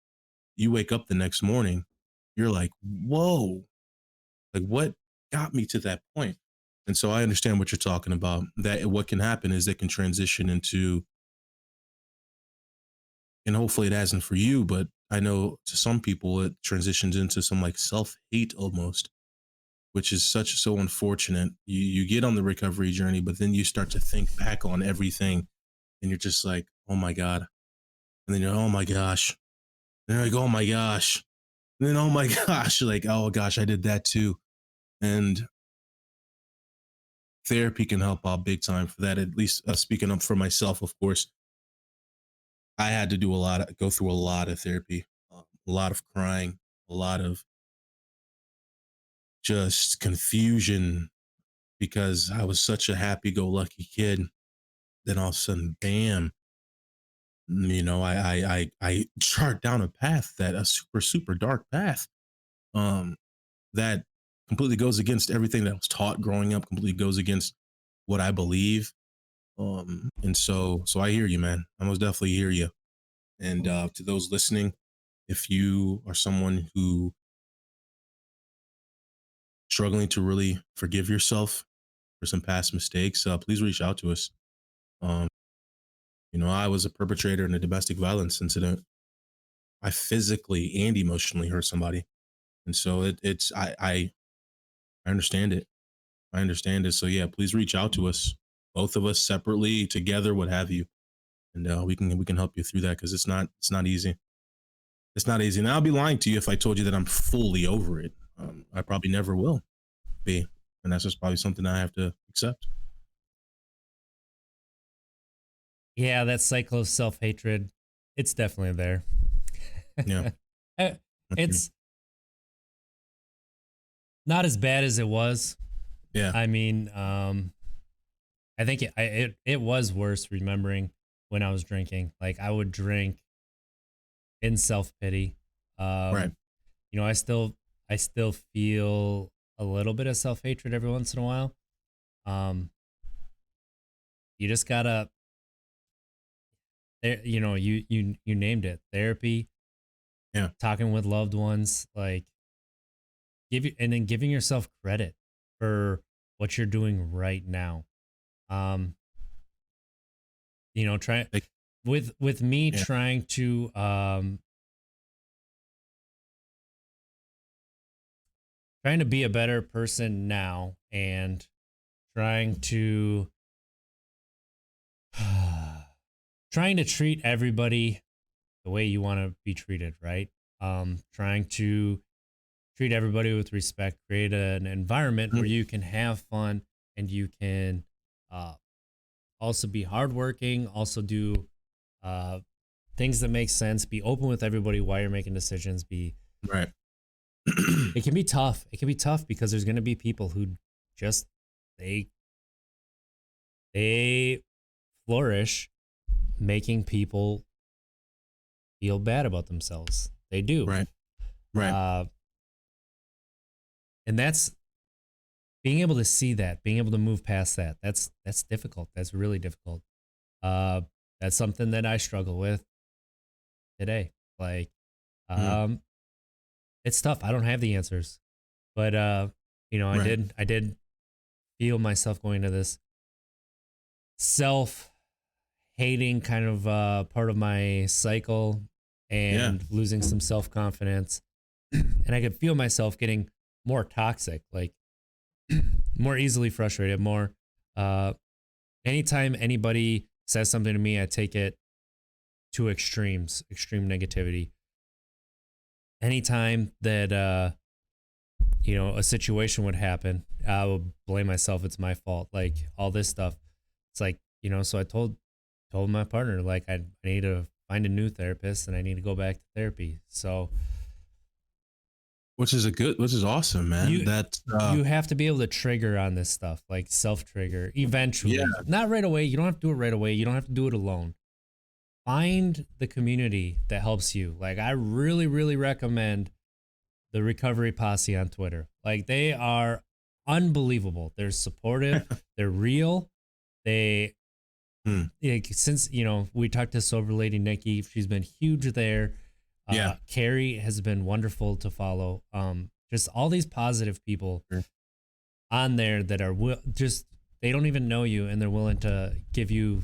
you wake up the next morning, you're like, whoa, like what got me to that point? And so I understand what you're talking about. That what can happen is it can transition into, and hopefully it hasn't for you, but I know to some people it transitions into some like self hate almost, which is so unfortunate. You get on the recovery journey, but then you start to think back on everything, and you're just like, oh my god, And then you're, oh my gosh. And you're like, oh my gosh. And then, oh my gosh, you're like, oh gosh, I did that too. And therapy can help out big time for that. At least speaking up for myself, of course, I had to go through a lot of therapy, a lot of crying, a lot of just confusion because I was such a happy go lucky kid. Then all of a sudden, bam, I chart down a path that a super, super dark path. Um, that completely goes against everything that I was taught growing up, completely goes against what I believe. And so I hear you, man. I most definitely hear you. And to those listening, if you are someone who struggling to really forgive yourself for some past mistakes, please reach out to us. Um, I was a perpetrator in a domestic violence incident. I physically and emotionally hurt somebody, and so I understand it. I understand it. So yeah, please reach out to us, both of us separately, together, what have you, and we can help you through that because it's not easy. It's not easy. And I'll be lying to you if I told you that I'm fully over it. I probably never will be, and that's just probably something I have to accept. Yeah, that cycle of self hatred, it's definitely there. Yeah. Uh, it's not as bad as it was. Yeah. I mean, I think it was worse remembering when I was drinking. Like I would drink in self pity. Right. I still feel a little bit of self hatred every once in a while. Um, you just gotta, you named it, therapy, Yeah. talking with loved ones, like and then giving yourself credit for what you're doing right now. Um, try Like, with me yeah. trying to be a better person now and trying to trying to treat everybody the way you want to be treated, right? Trying to treat everybody with respect, create an environment Mhm. where you can have fun and you can uh, also be hardworking, also do uh, things that make sense, be open with everybody while you're making decisions. Right. It can be tough. It can be tough because there's going to be people who just they they flourish making people feel bad about themselves. They do. Right. Right. Uh, and that's being able to see that, being able to move past that. That's difficult. That's really difficult. Uh, that's something that I struggle with today. Like, Mm. um, it's tough. I don't have the answers, but I Right. did feel myself going to this self hating kind of part of my cycle Yeah. and losing some self confidence, and I could feel myself getting more toxic, like more easily frustrated, more. Uh, Anytime anybody says something to me, I take it to extremes, extreme negativity. Anytime that a situation would happen, I would blame myself. It's my fault. Like all this stuff. It's like, so I told my partner like I need to find a new therapist and I need to go back to therapy. So Which is awesome, man. you That's you have to be able to trigger on this stuff, like self trigger yeah. eventually. Not right away. You don't have to do it right away. You don't have to do it alone. Find the community that helps you. Like I really, really recommend the Recovery Posse on Twitter. Like they are unbelievable. They're supportive. They're real. They Hmm. since we talked to sober lady Nikki, she's been huge there. Yeah. Carrie has been wonderful to follow. Just all these positive people Sure. on there that are just they don't even know you and they're willing to give you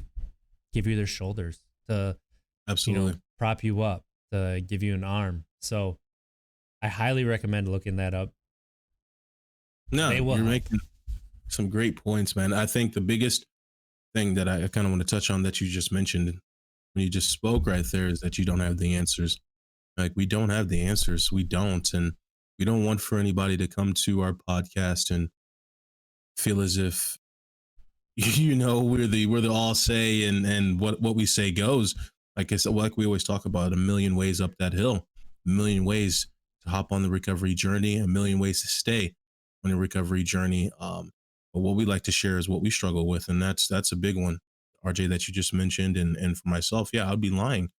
their shoulders to Absolutely. prop you up, to give you an arm. So I highly recommend looking that up. No, They will you're help. making some great points, man. I think the biggest thing that I kind of want to touch on that you just mentioned when you just spoke right there is that you don't have the answers. Like, we don't have the answers. We don't. And we don't want for anybody to come to our podcast and feel as if we're the all say, and what we say goes. Like I said, like we always talk about, a million ways up that hill, a million ways to hop on the recovery journey, a million ways to stay on the recovery journey. But what we like to share is what we struggle with, and that's a big one, RJ, that you just mentioned. And for myself, yeah, I'd be lying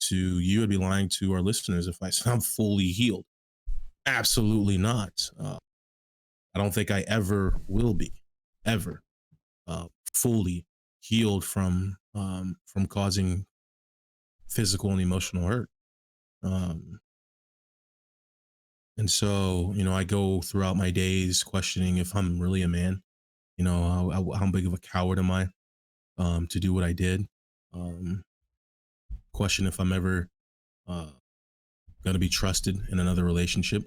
to you. I'd be lying to our listeners if I said I'm fully healed. Absolutely not. I don't think I ever will be, ever fully healed from causing physical and emotional hurt. Um, and so, I go throughout my days questioning if I'm really a man. How big of a coward am I to do what I did? Um, question if I'm ever uh, going to be trusted in another relationship.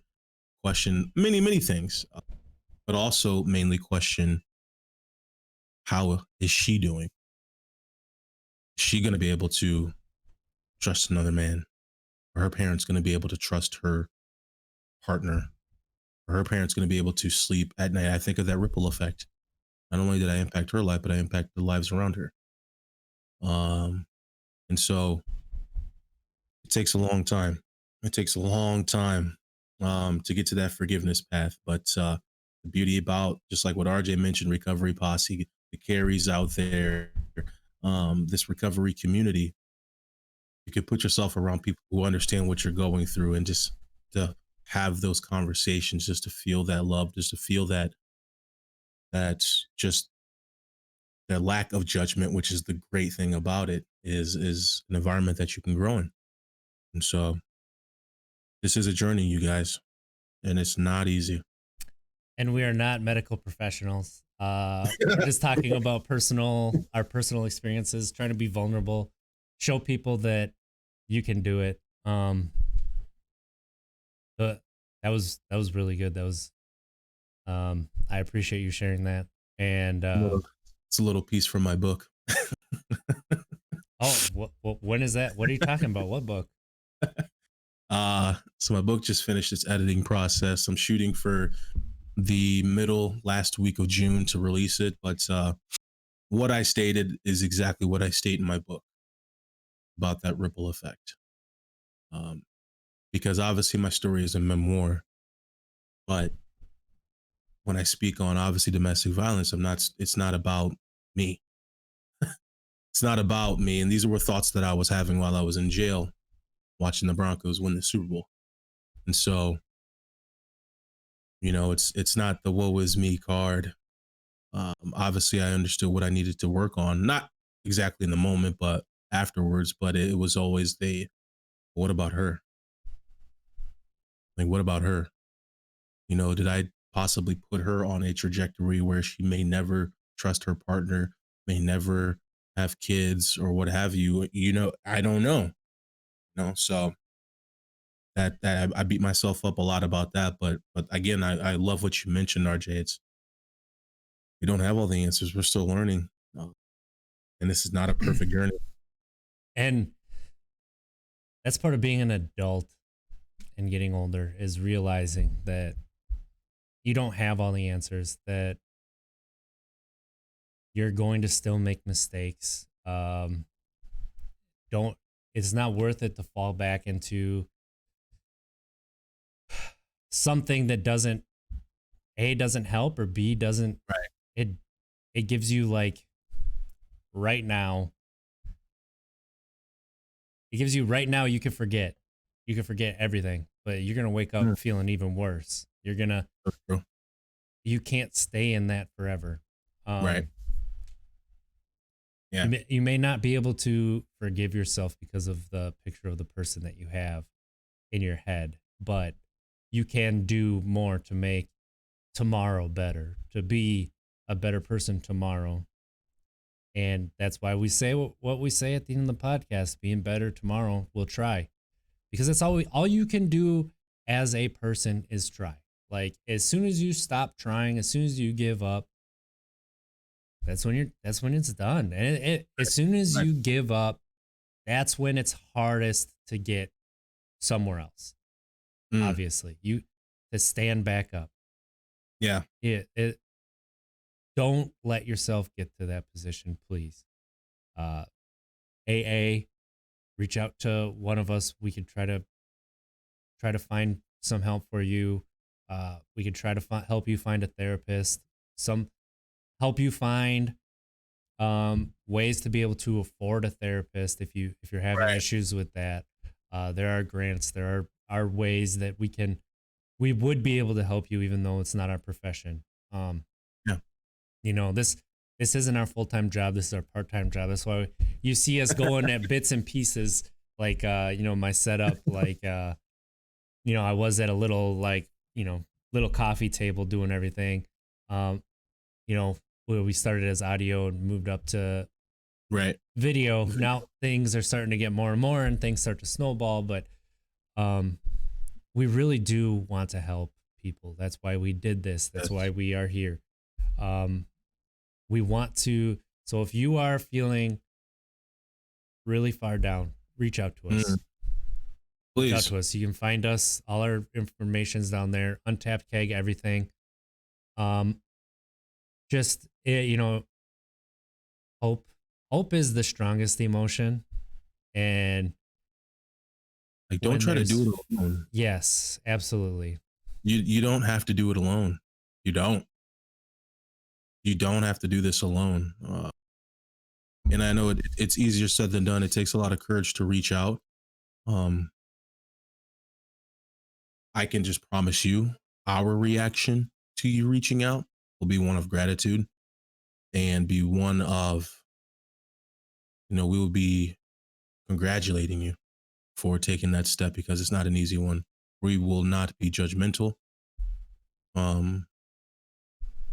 Question many, many things, but also mainly question, how is she doing? Is she going to be able to trust another man? Are her parents going to be able to trust her partner? Are her parents going to be able to sleep at night? I think of that ripple effect. Not only did I impact her life, but I impact the lives around her. And so it takes a long time. It takes a long time to get to that forgiveness path. But the beauty about, just like what RJ mentioned, recovery posse, the carries out there, this recovery community, you can put yourself around people who understand what you're going through, and just to have those conversations, just to feel that love, just to feel that's just that lack of judgment, which is the great thing about it, is an environment that you can grow in. And so this is a journey, you guys, and it's not easy. And we are not medical professionals. We're just talking about our personal experiences, trying to be vulnerable, show people that you can do it. But that was really good. That was I appreciate you sharing that. And it's a little piece from my book. When is that? What are you talking about? What book? So my book just finished its editing process. I'm shooting for the last week of June to release it, but what I stated is exactly what I state in my book about that ripple effect. Because obviously my story is a memoir, but when I speak on, obviously, domestic violence, it's not about me. It's not about me. And these were thoughts that I was having while I was in jail watching the Broncos win the Super Bowl. And so, it's not the woe is me card. Obviously, I understood what I needed to work on, not exactly in the moment, but afterwards. But it was always what about her? Like, what about her? Did I possibly put her on a trajectory where she may never trust her partner, may never have kids, or what have you? I don't know. So that I beat myself up a lot about that. But again, I love what you mentioned, RJ. We don't have all the answers. We're still learning, and this is not a perfect journey. And that's part of being an adult and getting older, is realizing that you don't have all the answers, that you're going to still make mistakes. It's not worth it to fall back into something that doesn't help, or B doesn't, right. It gives you, like, right now. It gives you right now, you can forget everything, but you're going to wake up feeling even worse. You can't stay in that forever. Right. Yeah. You may not be able to forgive yourself because of the picture of the person that you have in your head, but you can do more to make tomorrow better, to be a better person tomorrow. And that's why we say what we say at the end of the podcast: being better tomorrow. We'll try, because that's all you can do as a person is try. Like, as soon as you stop trying, as soon as you give up, that's when it's done. And as soon as you give up, that's when it's hardest to get somewhere else. Mm, Obviously, you to stand back up. yeah. It don't let yourself get to that position, please. Uh, AA, reach out to one of us. We can try to find some help for you. We can try to help you find a therapist. Some help you find ways to be able to afford a therapist if you're having Right. issues with that. There are grants. There are ways that we would be able to help you, even though it's not our profession. Um, Yeah. this isn't our full-time job. This is our part-time job. That's why you see us going at bits and pieces, like my setup, like I was at a little, like, little coffee table doing everything. um where we started as audio and moved up to Right. video. Now things are starting to get more and more and things start to snowball, but um we really do want to help people. That's why we did this. That's why Yes. we are here. um we want to. So if you are feeling really far down, reach out to Mm, us. Reach out please. to us. You can find us. All our information's down there. Untapped Keg, everything. Um, just hope. Hope is the strongest emotion, and Like, don't when try to there's do it alone. yes, absolutely. You don't have to do it alone. You don't. You don't have to do this alone. And I know it's easier said than done. It takes a lot of courage to reach out. Um, I can just promise you, our reaction to you reaching out will be one of gratitude and be one of, we will be congratulating you for taking that step because it's not an easy one. We will not be judgmental um,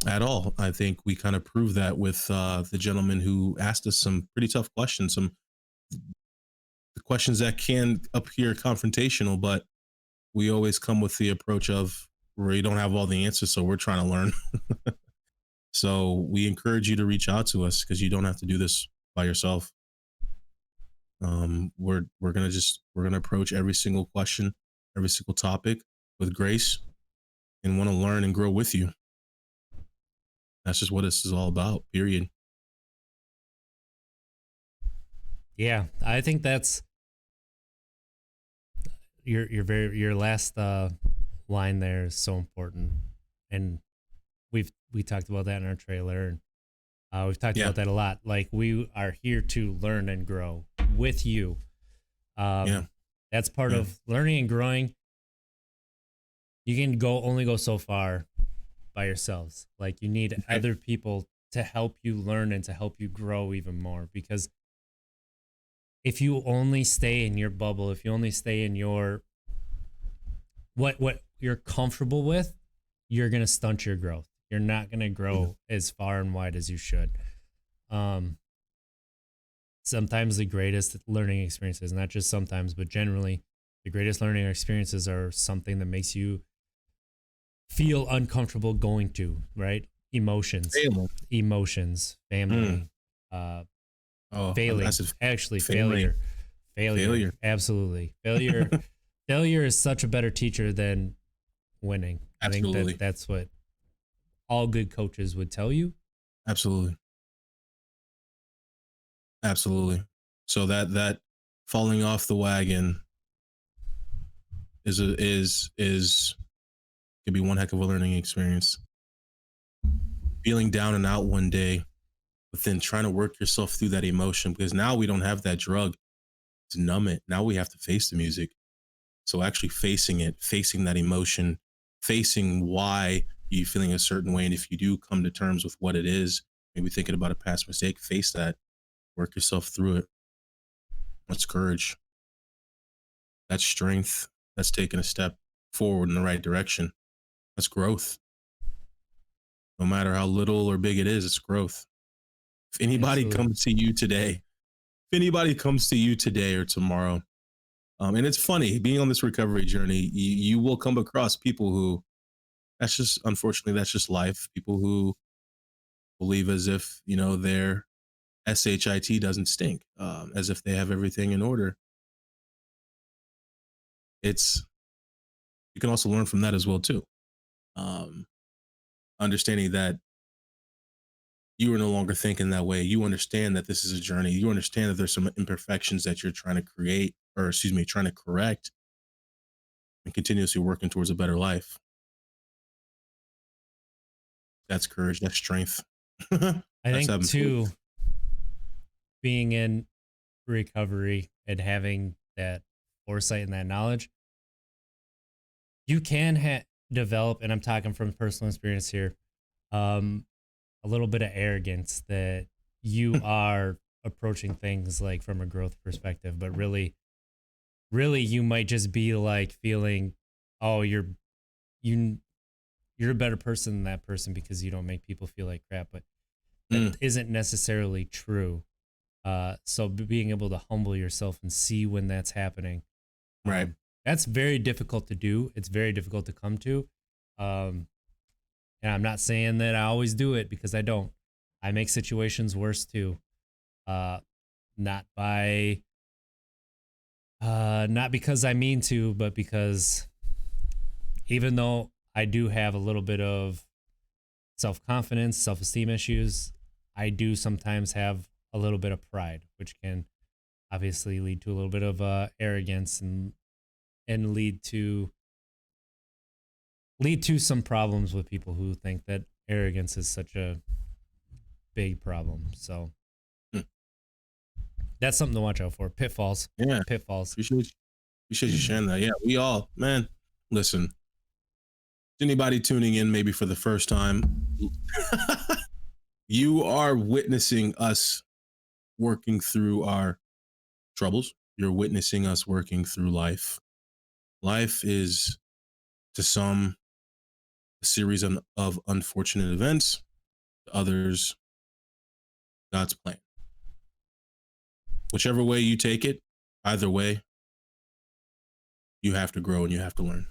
at all. I think we kind of proved that with the gentleman who asked us some pretty tough questions, some the questions that can appear confrontational, but we always come with the approach of we don't have all the answers, so we're trying to learn. So we encourage you to reach out to us because you don't have to do this by yourself. We're gonna approach every single question, every single topic with grace, and want to learn and grow with you. That's just what this is all about. Period. Yeah, I think that's your last line there is so important, and we talked about that in our trailer, and we've talked Yeah, about that a lot. Like, we are here to learn and grow with you. yeah, Um, that's part yeah. of learning and growing. You can only go so far by yourselves. Like, you need Right. other people to help you learn and to help you grow even more. Because if you only stay in your bubble, if you only stay in your what you're comfortable with, you're gonna stunt your growth. You're not gonna Yeah, grow as far and wide as you should. Um, Sometimes the greatest learning experiences, not just sometimes, but generally, the greatest learning experiences are something that makes you feel uncomfortable going to, right? Emotions, failing. Mm. family, uh, Oh, I failing, said actually failing. failure, Failure. absolutely. Failure is such a better teacher than winning. I think Absolutely. that's what all good coaches would tell you. Absolutely. Absolutely. So that falling off the wagon is could be one heck of a learning experience. Feeling down and out one day, but then trying to work yourself through that emotion because now we don't have that drug to numb it. Now we have to face the music. So actually facing it, facing that emotion, facing why you feeling a certain way, and if you do come to terms with what it is, maybe thinking about a past mistake, face that, work yourself through it. That's courage. That's strength. That's taking a step forward in the right direction. That's growth. No matter how little or big it is, it's growth. If anybody Absolutely. comes to you today, if anybody comes to you today or tomorrow, and it's funny being on this recovery journey, you will come across people who that's just unfortunately that's just life. People who believe as if they're shit doesn't stink, as if they have everything in order. It's You can also learn from that as well too. Um, Understanding that you are no longer thinking that way. You understand that this is a journey. You understand that there's some imperfections that you're trying to create, or excuse me, trying to correct, and continuously working towards a better life. That's courage. That's strength. I That's think having faith. too, being in recovery and having that foresight and that knowledge, you can develop, and I'm talking from personal experience here, um, a little bit of arrogance that you are approaching things like from a growth perspective, but really you might just be like feeling, oh, you you're a better person than that person because you don't make people feel like crap, but that Mm, isn't necessarily true. So being able to humble yourself and see when that's happening, right. that's very difficult to do. It's very difficult to come to. Um, and I'm not saying that I always do it because I don't. I make situations worse too. Uh, not by, not because I mean to, but because even though I do have a little bit of self confidence, self esteem issues, I do sometimes have a little bit of pride, which can obviously lead to a little bit of arrogance and lead to some problems with people who think that arrogance is such a big problem. So Mm, that's something to watch out for. Pitfalls, yeah. pitfalls. Appreciate you sharing that. Yeah, we all, man. Listen, anybody tuning in maybe for the first time, you are witnessing us working through our troubles. You're witnessing us working through life. Life is, to some, a series of unfortunate events. To others, God's plan. Whichever way you take it, either way, you have to grow and you have to learn.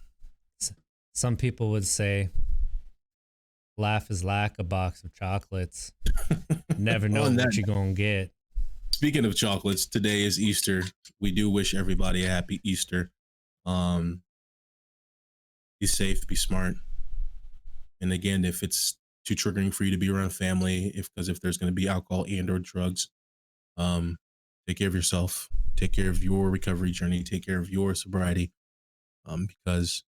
Some people would say, "Life is like a box of chocolates. Never know On that, what you're gonna get." speaking of chocolates, today is Easter. We do wish everybody a happy Easter. Um, be safe, be smart. And again, if it's too triggering for you to be around family, if there's going to be alcohol and or drugs, um, take care of yourself, take care of your recovery journey, take care of your sobriety, because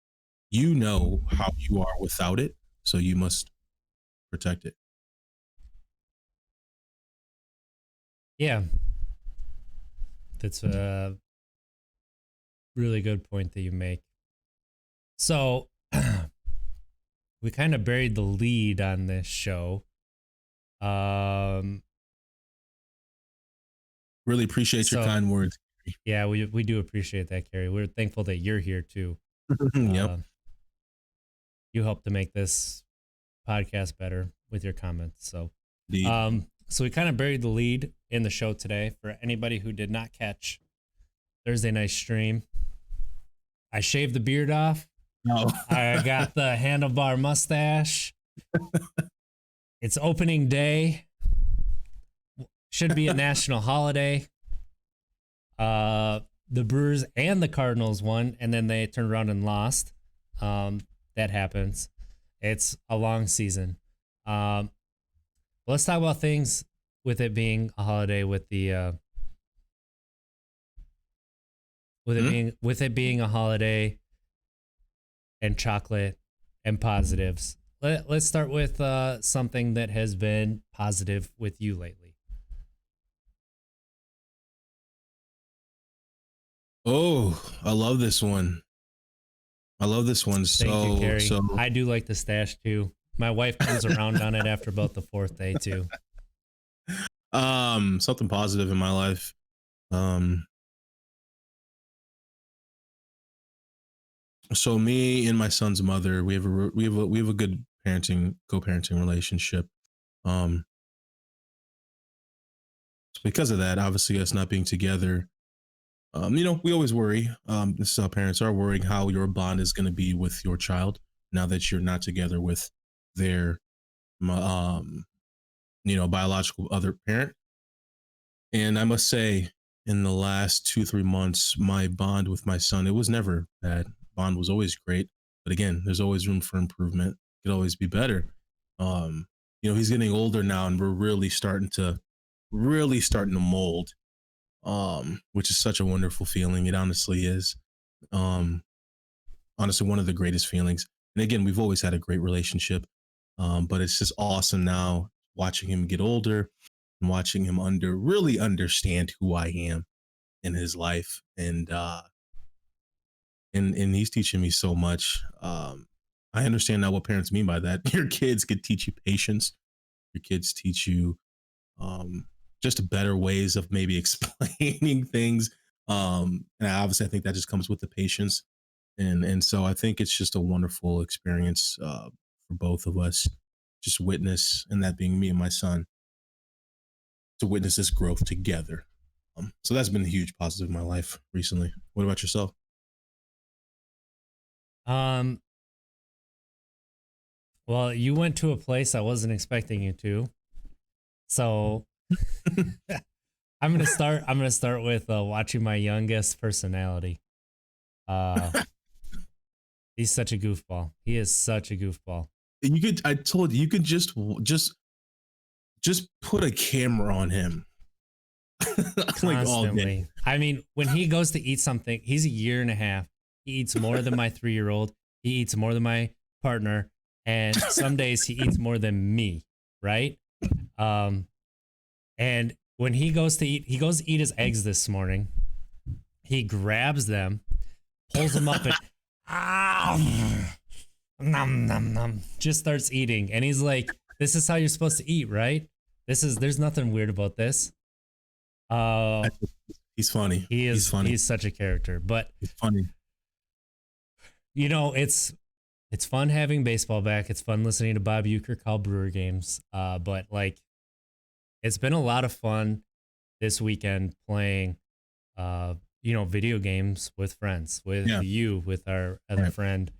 you know how you are without it, so you must protect it. Yeah, that's a really good point that you make. So we kind of buried the lead on this show. Um, Really appreciate your so kind words. yeah, we do appreciate that, Carrie. We're thankful that you're here too. Yep. Uh, you helped to make this podcast better with your comments. So, Indeed. so we kind of buried the lead in the show today. For anybody who did not catch Thursday night stream, I shaved the beard off. No. I got the handlebar mustache. It's opening day. Should be a national holiday. The Brewers and the Cardinals won, and then they turned around and lost. That happens. It's a long season. Let's talk about things with it being a holiday, with the with it being a holiday and chocolate and positives. Let's start with something that has been positive with you lately. Oh, I love this one. I love this one. Thank you, Carrie. So I do like the stash too. My wife comes around on it after about the fourth day too. Something positive in my life. So me and my son's mother, we have a good co-parenting relationship. Um, so because of that, obviously us not being together, we always worry. This is how parents are, worrying how your bond is going to be with your child now that you're not together with their, biological other parent. And I must say, in the last 2, 3 months, my bond with my son, it was never bad. Bond was always great. But again, there's always room for improvement. It could always be better. He's getting older now and we're really starting to mold. Which is such a wonderful feeling. It honestly is. Um, Honestly, one of the greatest feelings. And again, we've always had a great relationship. But it's just awesome now watching him get older and watching him really understand who I am in his life. And he's teaching me so much. I understand now what parents mean by that. Your kids could teach you patience. Your kids teach you just better ways of maybe explaining things. And obviously, I think that just comes with the patience. And so I think it's just a wonderful experience for both of us, just witness, and that being me and my son, to witness this growth together. So that's been a huge positive in my life recently. What about yourself? Um, well, you went to a place I wasn't expecting you to. So I'm gonna start with watching my youngest personality. Uh he's such a goofball. He is such a goofball. I told you, you could just put a camera on him. Like all day. Constantly. I mean, when he goes to eat something, he's a year and a half. He eats more than my 3-year-old. He eats more than my partner. And some days he eats more than me, right? And when he goes to eat his eggs this morning. He grabs them, pulls them up, and nom nom nom, just starts eating. And he's like, "This is how you're supposed to eat, right? There's nothing weird about this." He's funny. He's funny. He's such a character. But He's funny. It's fun having baseball back. It's fun listening to Bob Uecker call Brewer games. But like, it's been a lot of fun this weekend playing, video games with friends, with you, with our other friend,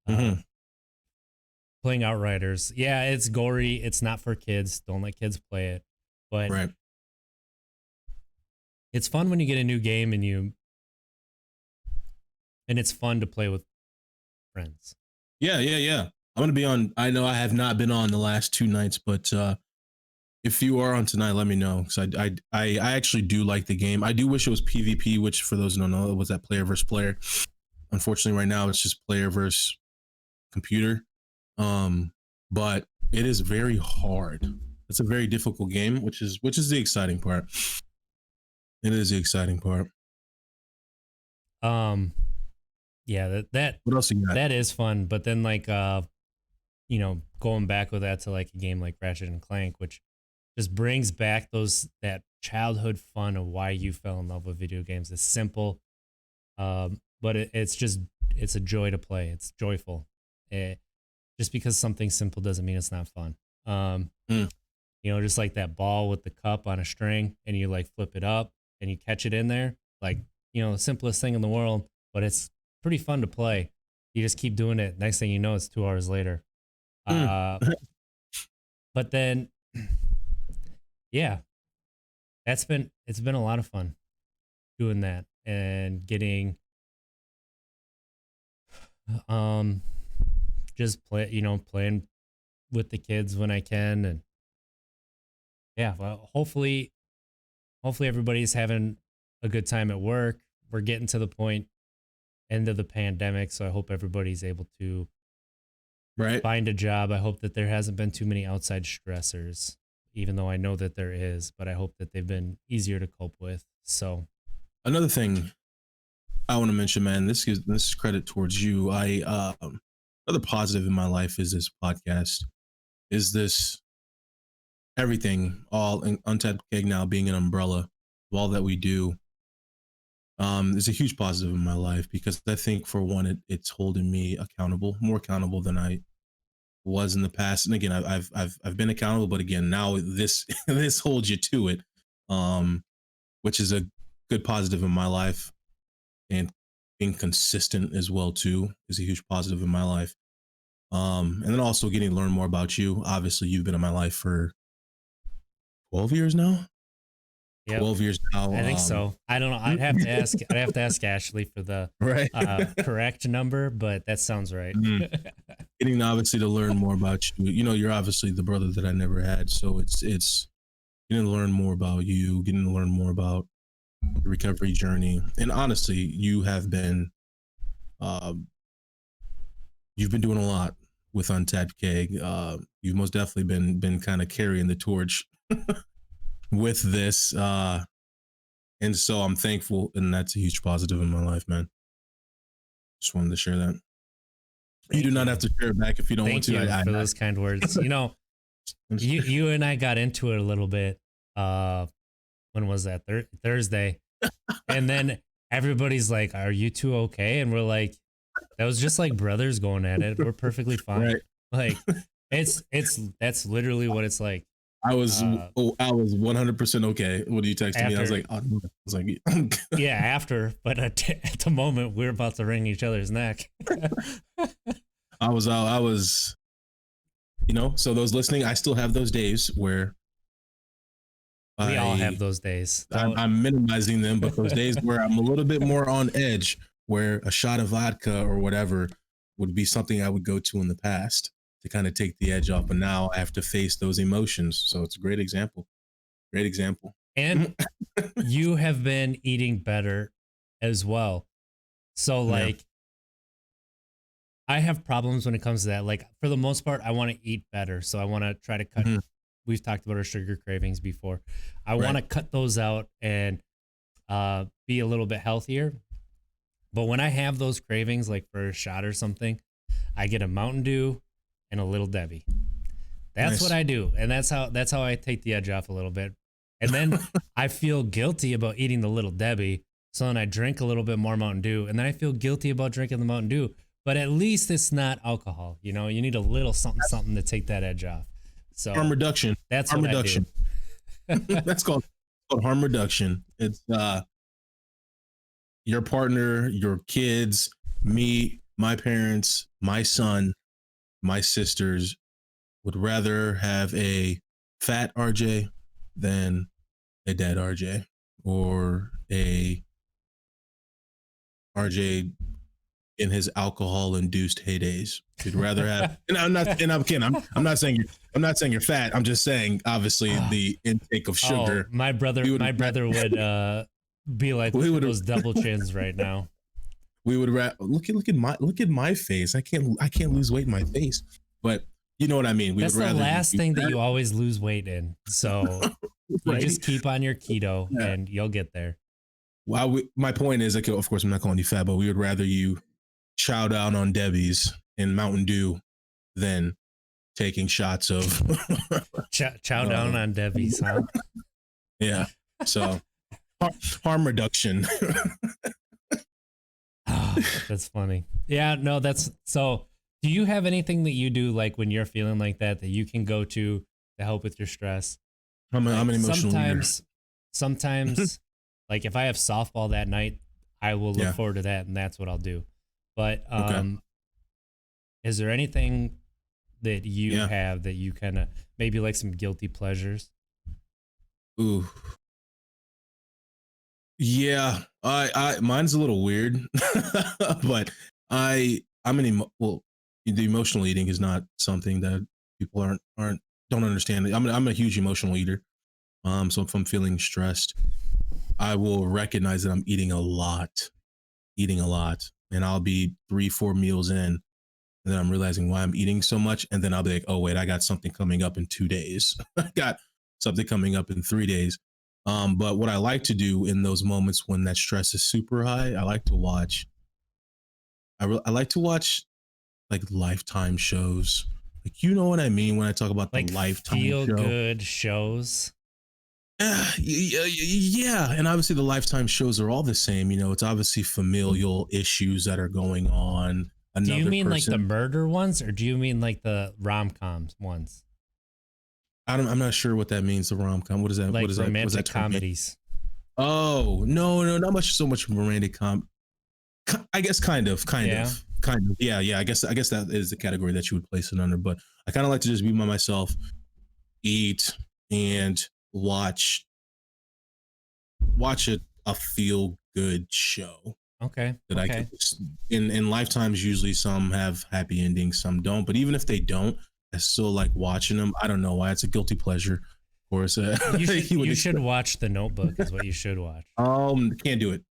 playing Outriders. Yeah, it's gory. It's not for kids. Don't let kids play it. But it's fun when you get a new game and it's fun to play with friends. Yeah. I'm gonna be on. I know I have not been on the last 2 nights, but if you are on tonight, let me know, because I actually do like the game. I do wish it was PvP, which for those who don't know, it was that player versus player. Unfortunately, right now it's just player versus computer. But it is very hard. It's a very difficult game, which is the exciting part. It is the exciting part. Yeah, that what else you got? That is fun, but then like going back with that to like a game like Ratchet and Clank, which just brings back that childhood fun of why you fell in love with video games. It's simple, but it's a joy to play. It's joyful. Just because something's simple doesn't mean it's not fun. Just like that ball with the cup on a string, and you like flip it up and you catch it in there, like the simplest thing in the world, but it's pretty fun to play. You just keep doing it. Next thing you know, it's 2 hours later. But then, yeah, it's been a lot of fun doing that and getting, just playing with the kids when I can. And yeah, well, hopefully everybody's having a good time at work. We're getting to the end of the pandemic, so I hope everybody's able to find a job. I hope that there hasn't been too many outside stressors, even though I know that there is, but I hope that they've been easier to cope with. So another thing I want to mention, man, this is credit towards you. Another positive in my life is this podcast, is this everything, all Untapped Keg now being an umbrella of all that we do. Is a huge positive in my life, because I think, for one, it's holding me accountable, more accountable than I was in the past. And again, I've been accountable, but again, now this holds you to it, which is a good positive in my life. And being consistent as well too is a huge positive in my life. And then also getting to learn more about you. Obviously, you've been in my life for 12 years now. Yep. 12 years now. I think so. I don't know. I'd have to ask Ashley for the Right. correct number, but that sounds right. Getting obviously to learn more about you. You know, you're obviously the brother that I never had. So it's getting to learn more about you, getting to learn more about the recovery journey. And honestly, um, you've been doing a lot with Untapped Keg. You've most definitely been kind of carrying the torch with this. And so I'm thankful, and that's a huge positive in my life, man. Just wanted to share that. You do not have to share it back if you don't want to. Thank you for those kind words. You know, you and I got into it a little bit. When was that? Thursday. And then everybody's like, "Are you two okay?" And we're like, "That was just like brothers going at it. We're perfectly fine." Right. Like, that's literally what it's like. I was 100% okay when you texted me. I was like, yeah, after, but at the moment we're about to wring each other's neck. I was, you know, so those listening, I still have those days where we all have those days. I'm minimizing them, but those days where I'm a little bit more on edge, where a shot of vodka or whatever would be something I would go to in the past to kind of take the edge off. But now I have to face those emotions. So it's a great example. Great example. And you have been eating better as well. So like, I have problems when it comes to that. Like for the most part, I want to eat better. So I want to try to cut. We've talked about our sugar cravings before. I want to cut those out and be a little bit healthier. But when I have those cravings, like for a shot or something, I get a Mountain Dew and a Little Debbie. That's what I do. And that's how I take the edge off a little bit. And then I feel guilty about eating the Little Debbie. So then I drink a little bit more Mountain Dew. And then I feel guilty about drinking the Mountain Dew. But at least it's not alcohol. You know, you need a little something to take that edge off. So harm reduction. That's harm what reduction. I do. That's called harm reduction. It's your partner, your kids, me, my parents, my son, my sisters would rather have a fat RJ than a dead RJ or a RJ in his alcohol induced heydays. You'd rather have, and I'm not saying you're fat. I'm just saying, obviously, the intake of sugar. My brother would be like those double chins right now. We would look at my face. I can't lose weight in my face, but you know what I mean. That's the last thing that you always lose weight in. So you just keep on your keto and you'll get there. Well, my point is, of course, I'm not calling you fat, but we would rather you chow down on Debbie's and Mountain Dew than taking shots of chow down on Debbie's, huh? Yeah. So harm reduction. Oh, that's funny. Yeah, no, that's so. Do you have anything that you do like when you're feeling like that you can go to help with your stress? I'm an emotional leader. Sometimes like if I have softball that night, I will look forward to that and that's what I'll do. But is there anything that you have that you kind of maybe like some guilty pleasures? Ooh. Yeah, mine's a little weird, but the emotional eating is not something that people don't understand. I'm a huge emotional eater. So if I'm feeling stressed, I will recognize that I'm eating a lot, and I'll be 3-4 meals in, and then I'm realizing why I'm eating so much, and then I'll be like, oh wait, I got something coming up in 2 days. I got something coming up in 3 days. But what I like to do in those moments when that stress is super high, I like to watch. I like to watch like Lifetime shows. Like, you know what I mean when I talk about like the Lifetime feel good shows. Yeah, and obviously the Lifetime shows are all the same. You know, it's obviously familial issues that are going on. Do you mean like the murder ones, or do you mean like the rom-coms ones? I'm not sure what that means. The rom-com. What is that? Like what is romantic that? What is that comedies. Oh no, not so much romantic I guess kind of. Yeah. I guess that is the category that you would place it under. But I kind of like to just be by myself, eat, and watch watch a feel good show Okay. that I Okay. can just, in lifetimes, usually some have happy endings, some don't. But even if they don't, I still like watching them. I don't know why. It's a guilty pleasure. Of course, You should you would you should expect. watch The Notebook is what you should watch. Can't do it.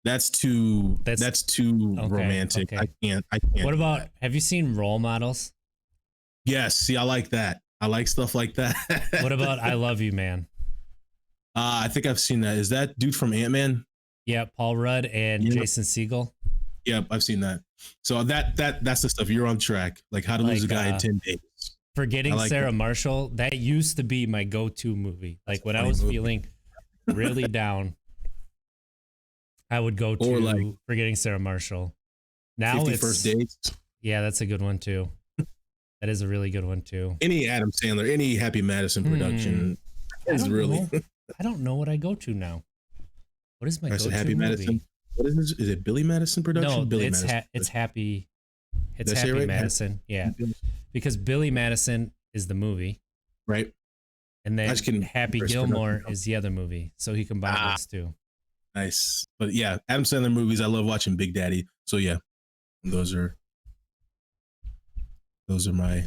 That's too Okay. romantic. Okay. I can't What do about that. have you seen Role Models? Yes, see, I like that. I like stuff like that. What about I Love You, Man? I think I've seen that. Is that dude from Ant-Man? Yeah, Paul Rudd and Yeah. Jason Segel. Yep, I've seen that. So that's the stuff. You're on track. Like How to Lose a Like Guy in 10 Days. I Forgetting like Sarah that. Marshall, that used to be my go-to movie. That's Like a when I funny was movie. feeling really down, I would go Or to like Forgetting Sarah Marshall. Now 50 it's First Dates. yeah, that's a good one too. That is a really good one too. Any Adam Sandler, any Happy Madison production I is don't really. know. I don't know what I go to now. What is my I said go-to Happy movie? Madison. What is this? Is it Billy Madison production? No, Billy it's Madison. it's Happy. It's Did I say Happy right? Madison. Yeah, because Billy Madison is the movie, Right. and I then just couldn't Happy press Gilmore production. is the other movie. So he combined those two. Nice. But yeah, Adam Sandler movies. I love watching Big Daddy. So yeah, those are my.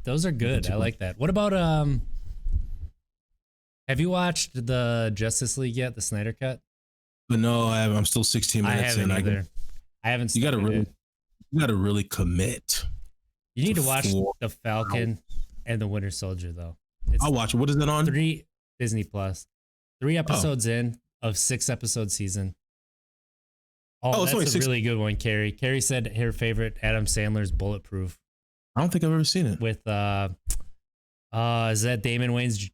Those are good. I like that. What about have you watched the Justice League yet? The Snyder Cut? But no, I'm still 16 I minutes haven't in. either. I haven't. You gotta started really, it. you gotta really commit. You need to watch 4 the Falcon and the Winter Soldier though. It's I'll watch it. What is that on? 3 Disney Plus. 3 episodes in of 6 episode season. Oh, it's only that's a 6. really good one, Carrie. Carrie said her favorite Adam Sandler's Bulletproof I don't think I've ever seen it. with is that Damon Wayans,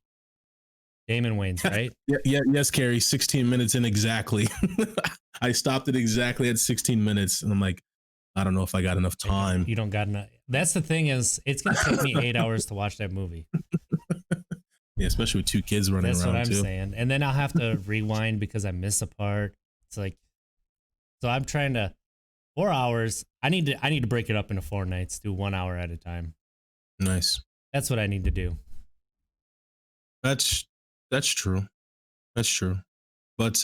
right? Yeah, yes, Carrie. 16 minutes in exactly. I stopped it exactly at 16 minutes, and I'm like, I don't know if I got enough time. You don't got enough. That's the thing is, it's gonna take me 8 hours to watch that movie. Yeah, especially with 2 kids running That's around what I'm too. saying. And then I'll have to rewind because I miss a part. It's like, so I'm trying to 4 hours. I need to break it up into 4 nights, do 1 hour at a time. Nice. That's what I need to do. That's true. That's true. But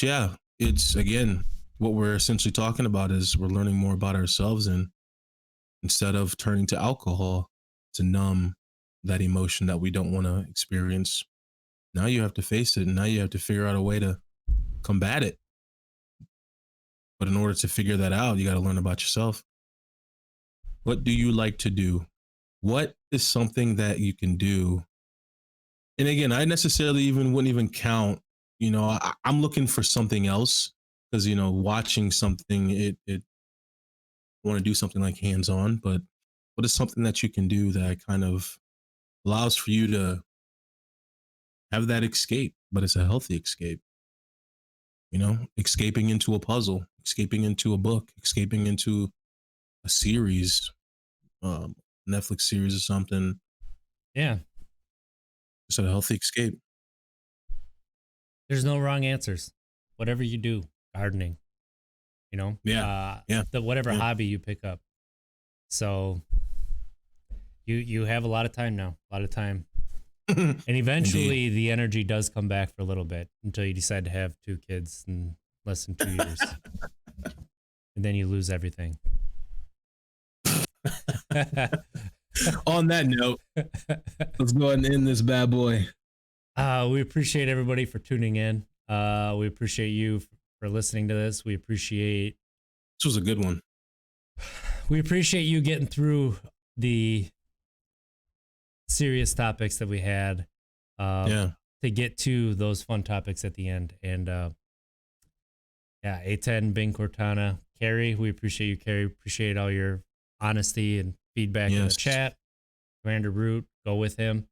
yeah, it's again what we're essentially talking about is we're learning more about ourselves, and instead of turning to alcohol to numb that emotion that we don't want to experience, now you have to face it, and now you have to figure out a way to combat it. But in order to figure that out, you got to learn about yourself. What do you like to do? What is something that you can do? And again, I necessarily wouldn't even count, I'm looking for something else because, watching something, it want to do something like hands-on, but what is something that you can do that kind of allows for you to have that escape, but it's a healthy escape, escaping into a puzzle, escaping into a book, escaping into a series, Netflix series or something. Yeah. It's a healthy escape. There's no wrong answers. Whatever you do, gardening, Yeah. Whatever hobby you pick up. So you have a lot of time now, a lot of time. And eventually Indeed. the energy does come back for a little bit until you decide to have 2 kids in less than 2 years. And then you lose everything. On that note, let's go ahead and end this bad boy. We appreciate everybody for tuning in. We appreciate you for listening to this. We appreciate This was a good one. We appreciate you getting through the serious topics that we had to get to those fun topics at the end. And A10, Bing Cortana, Carrie, we appreciate you, Carrie. Appreciate all your honesty and feedback in the chat. Commander Root, go with him.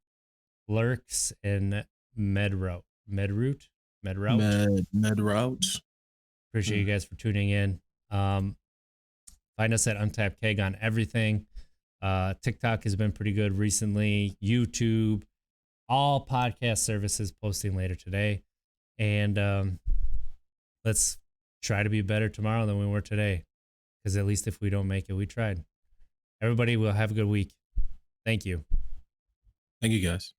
Lurks and Medroute. Appreciate you guys for tuning in. Find us at Untapped Keg on everything. TikTok has been pretty good recently. YouTube, all podcast services posting later today. And let's try to be better tomorrow than we were today. Because at least if we don't make it, we tried. Everybody will have a good week. Thank you. Thank you, guys.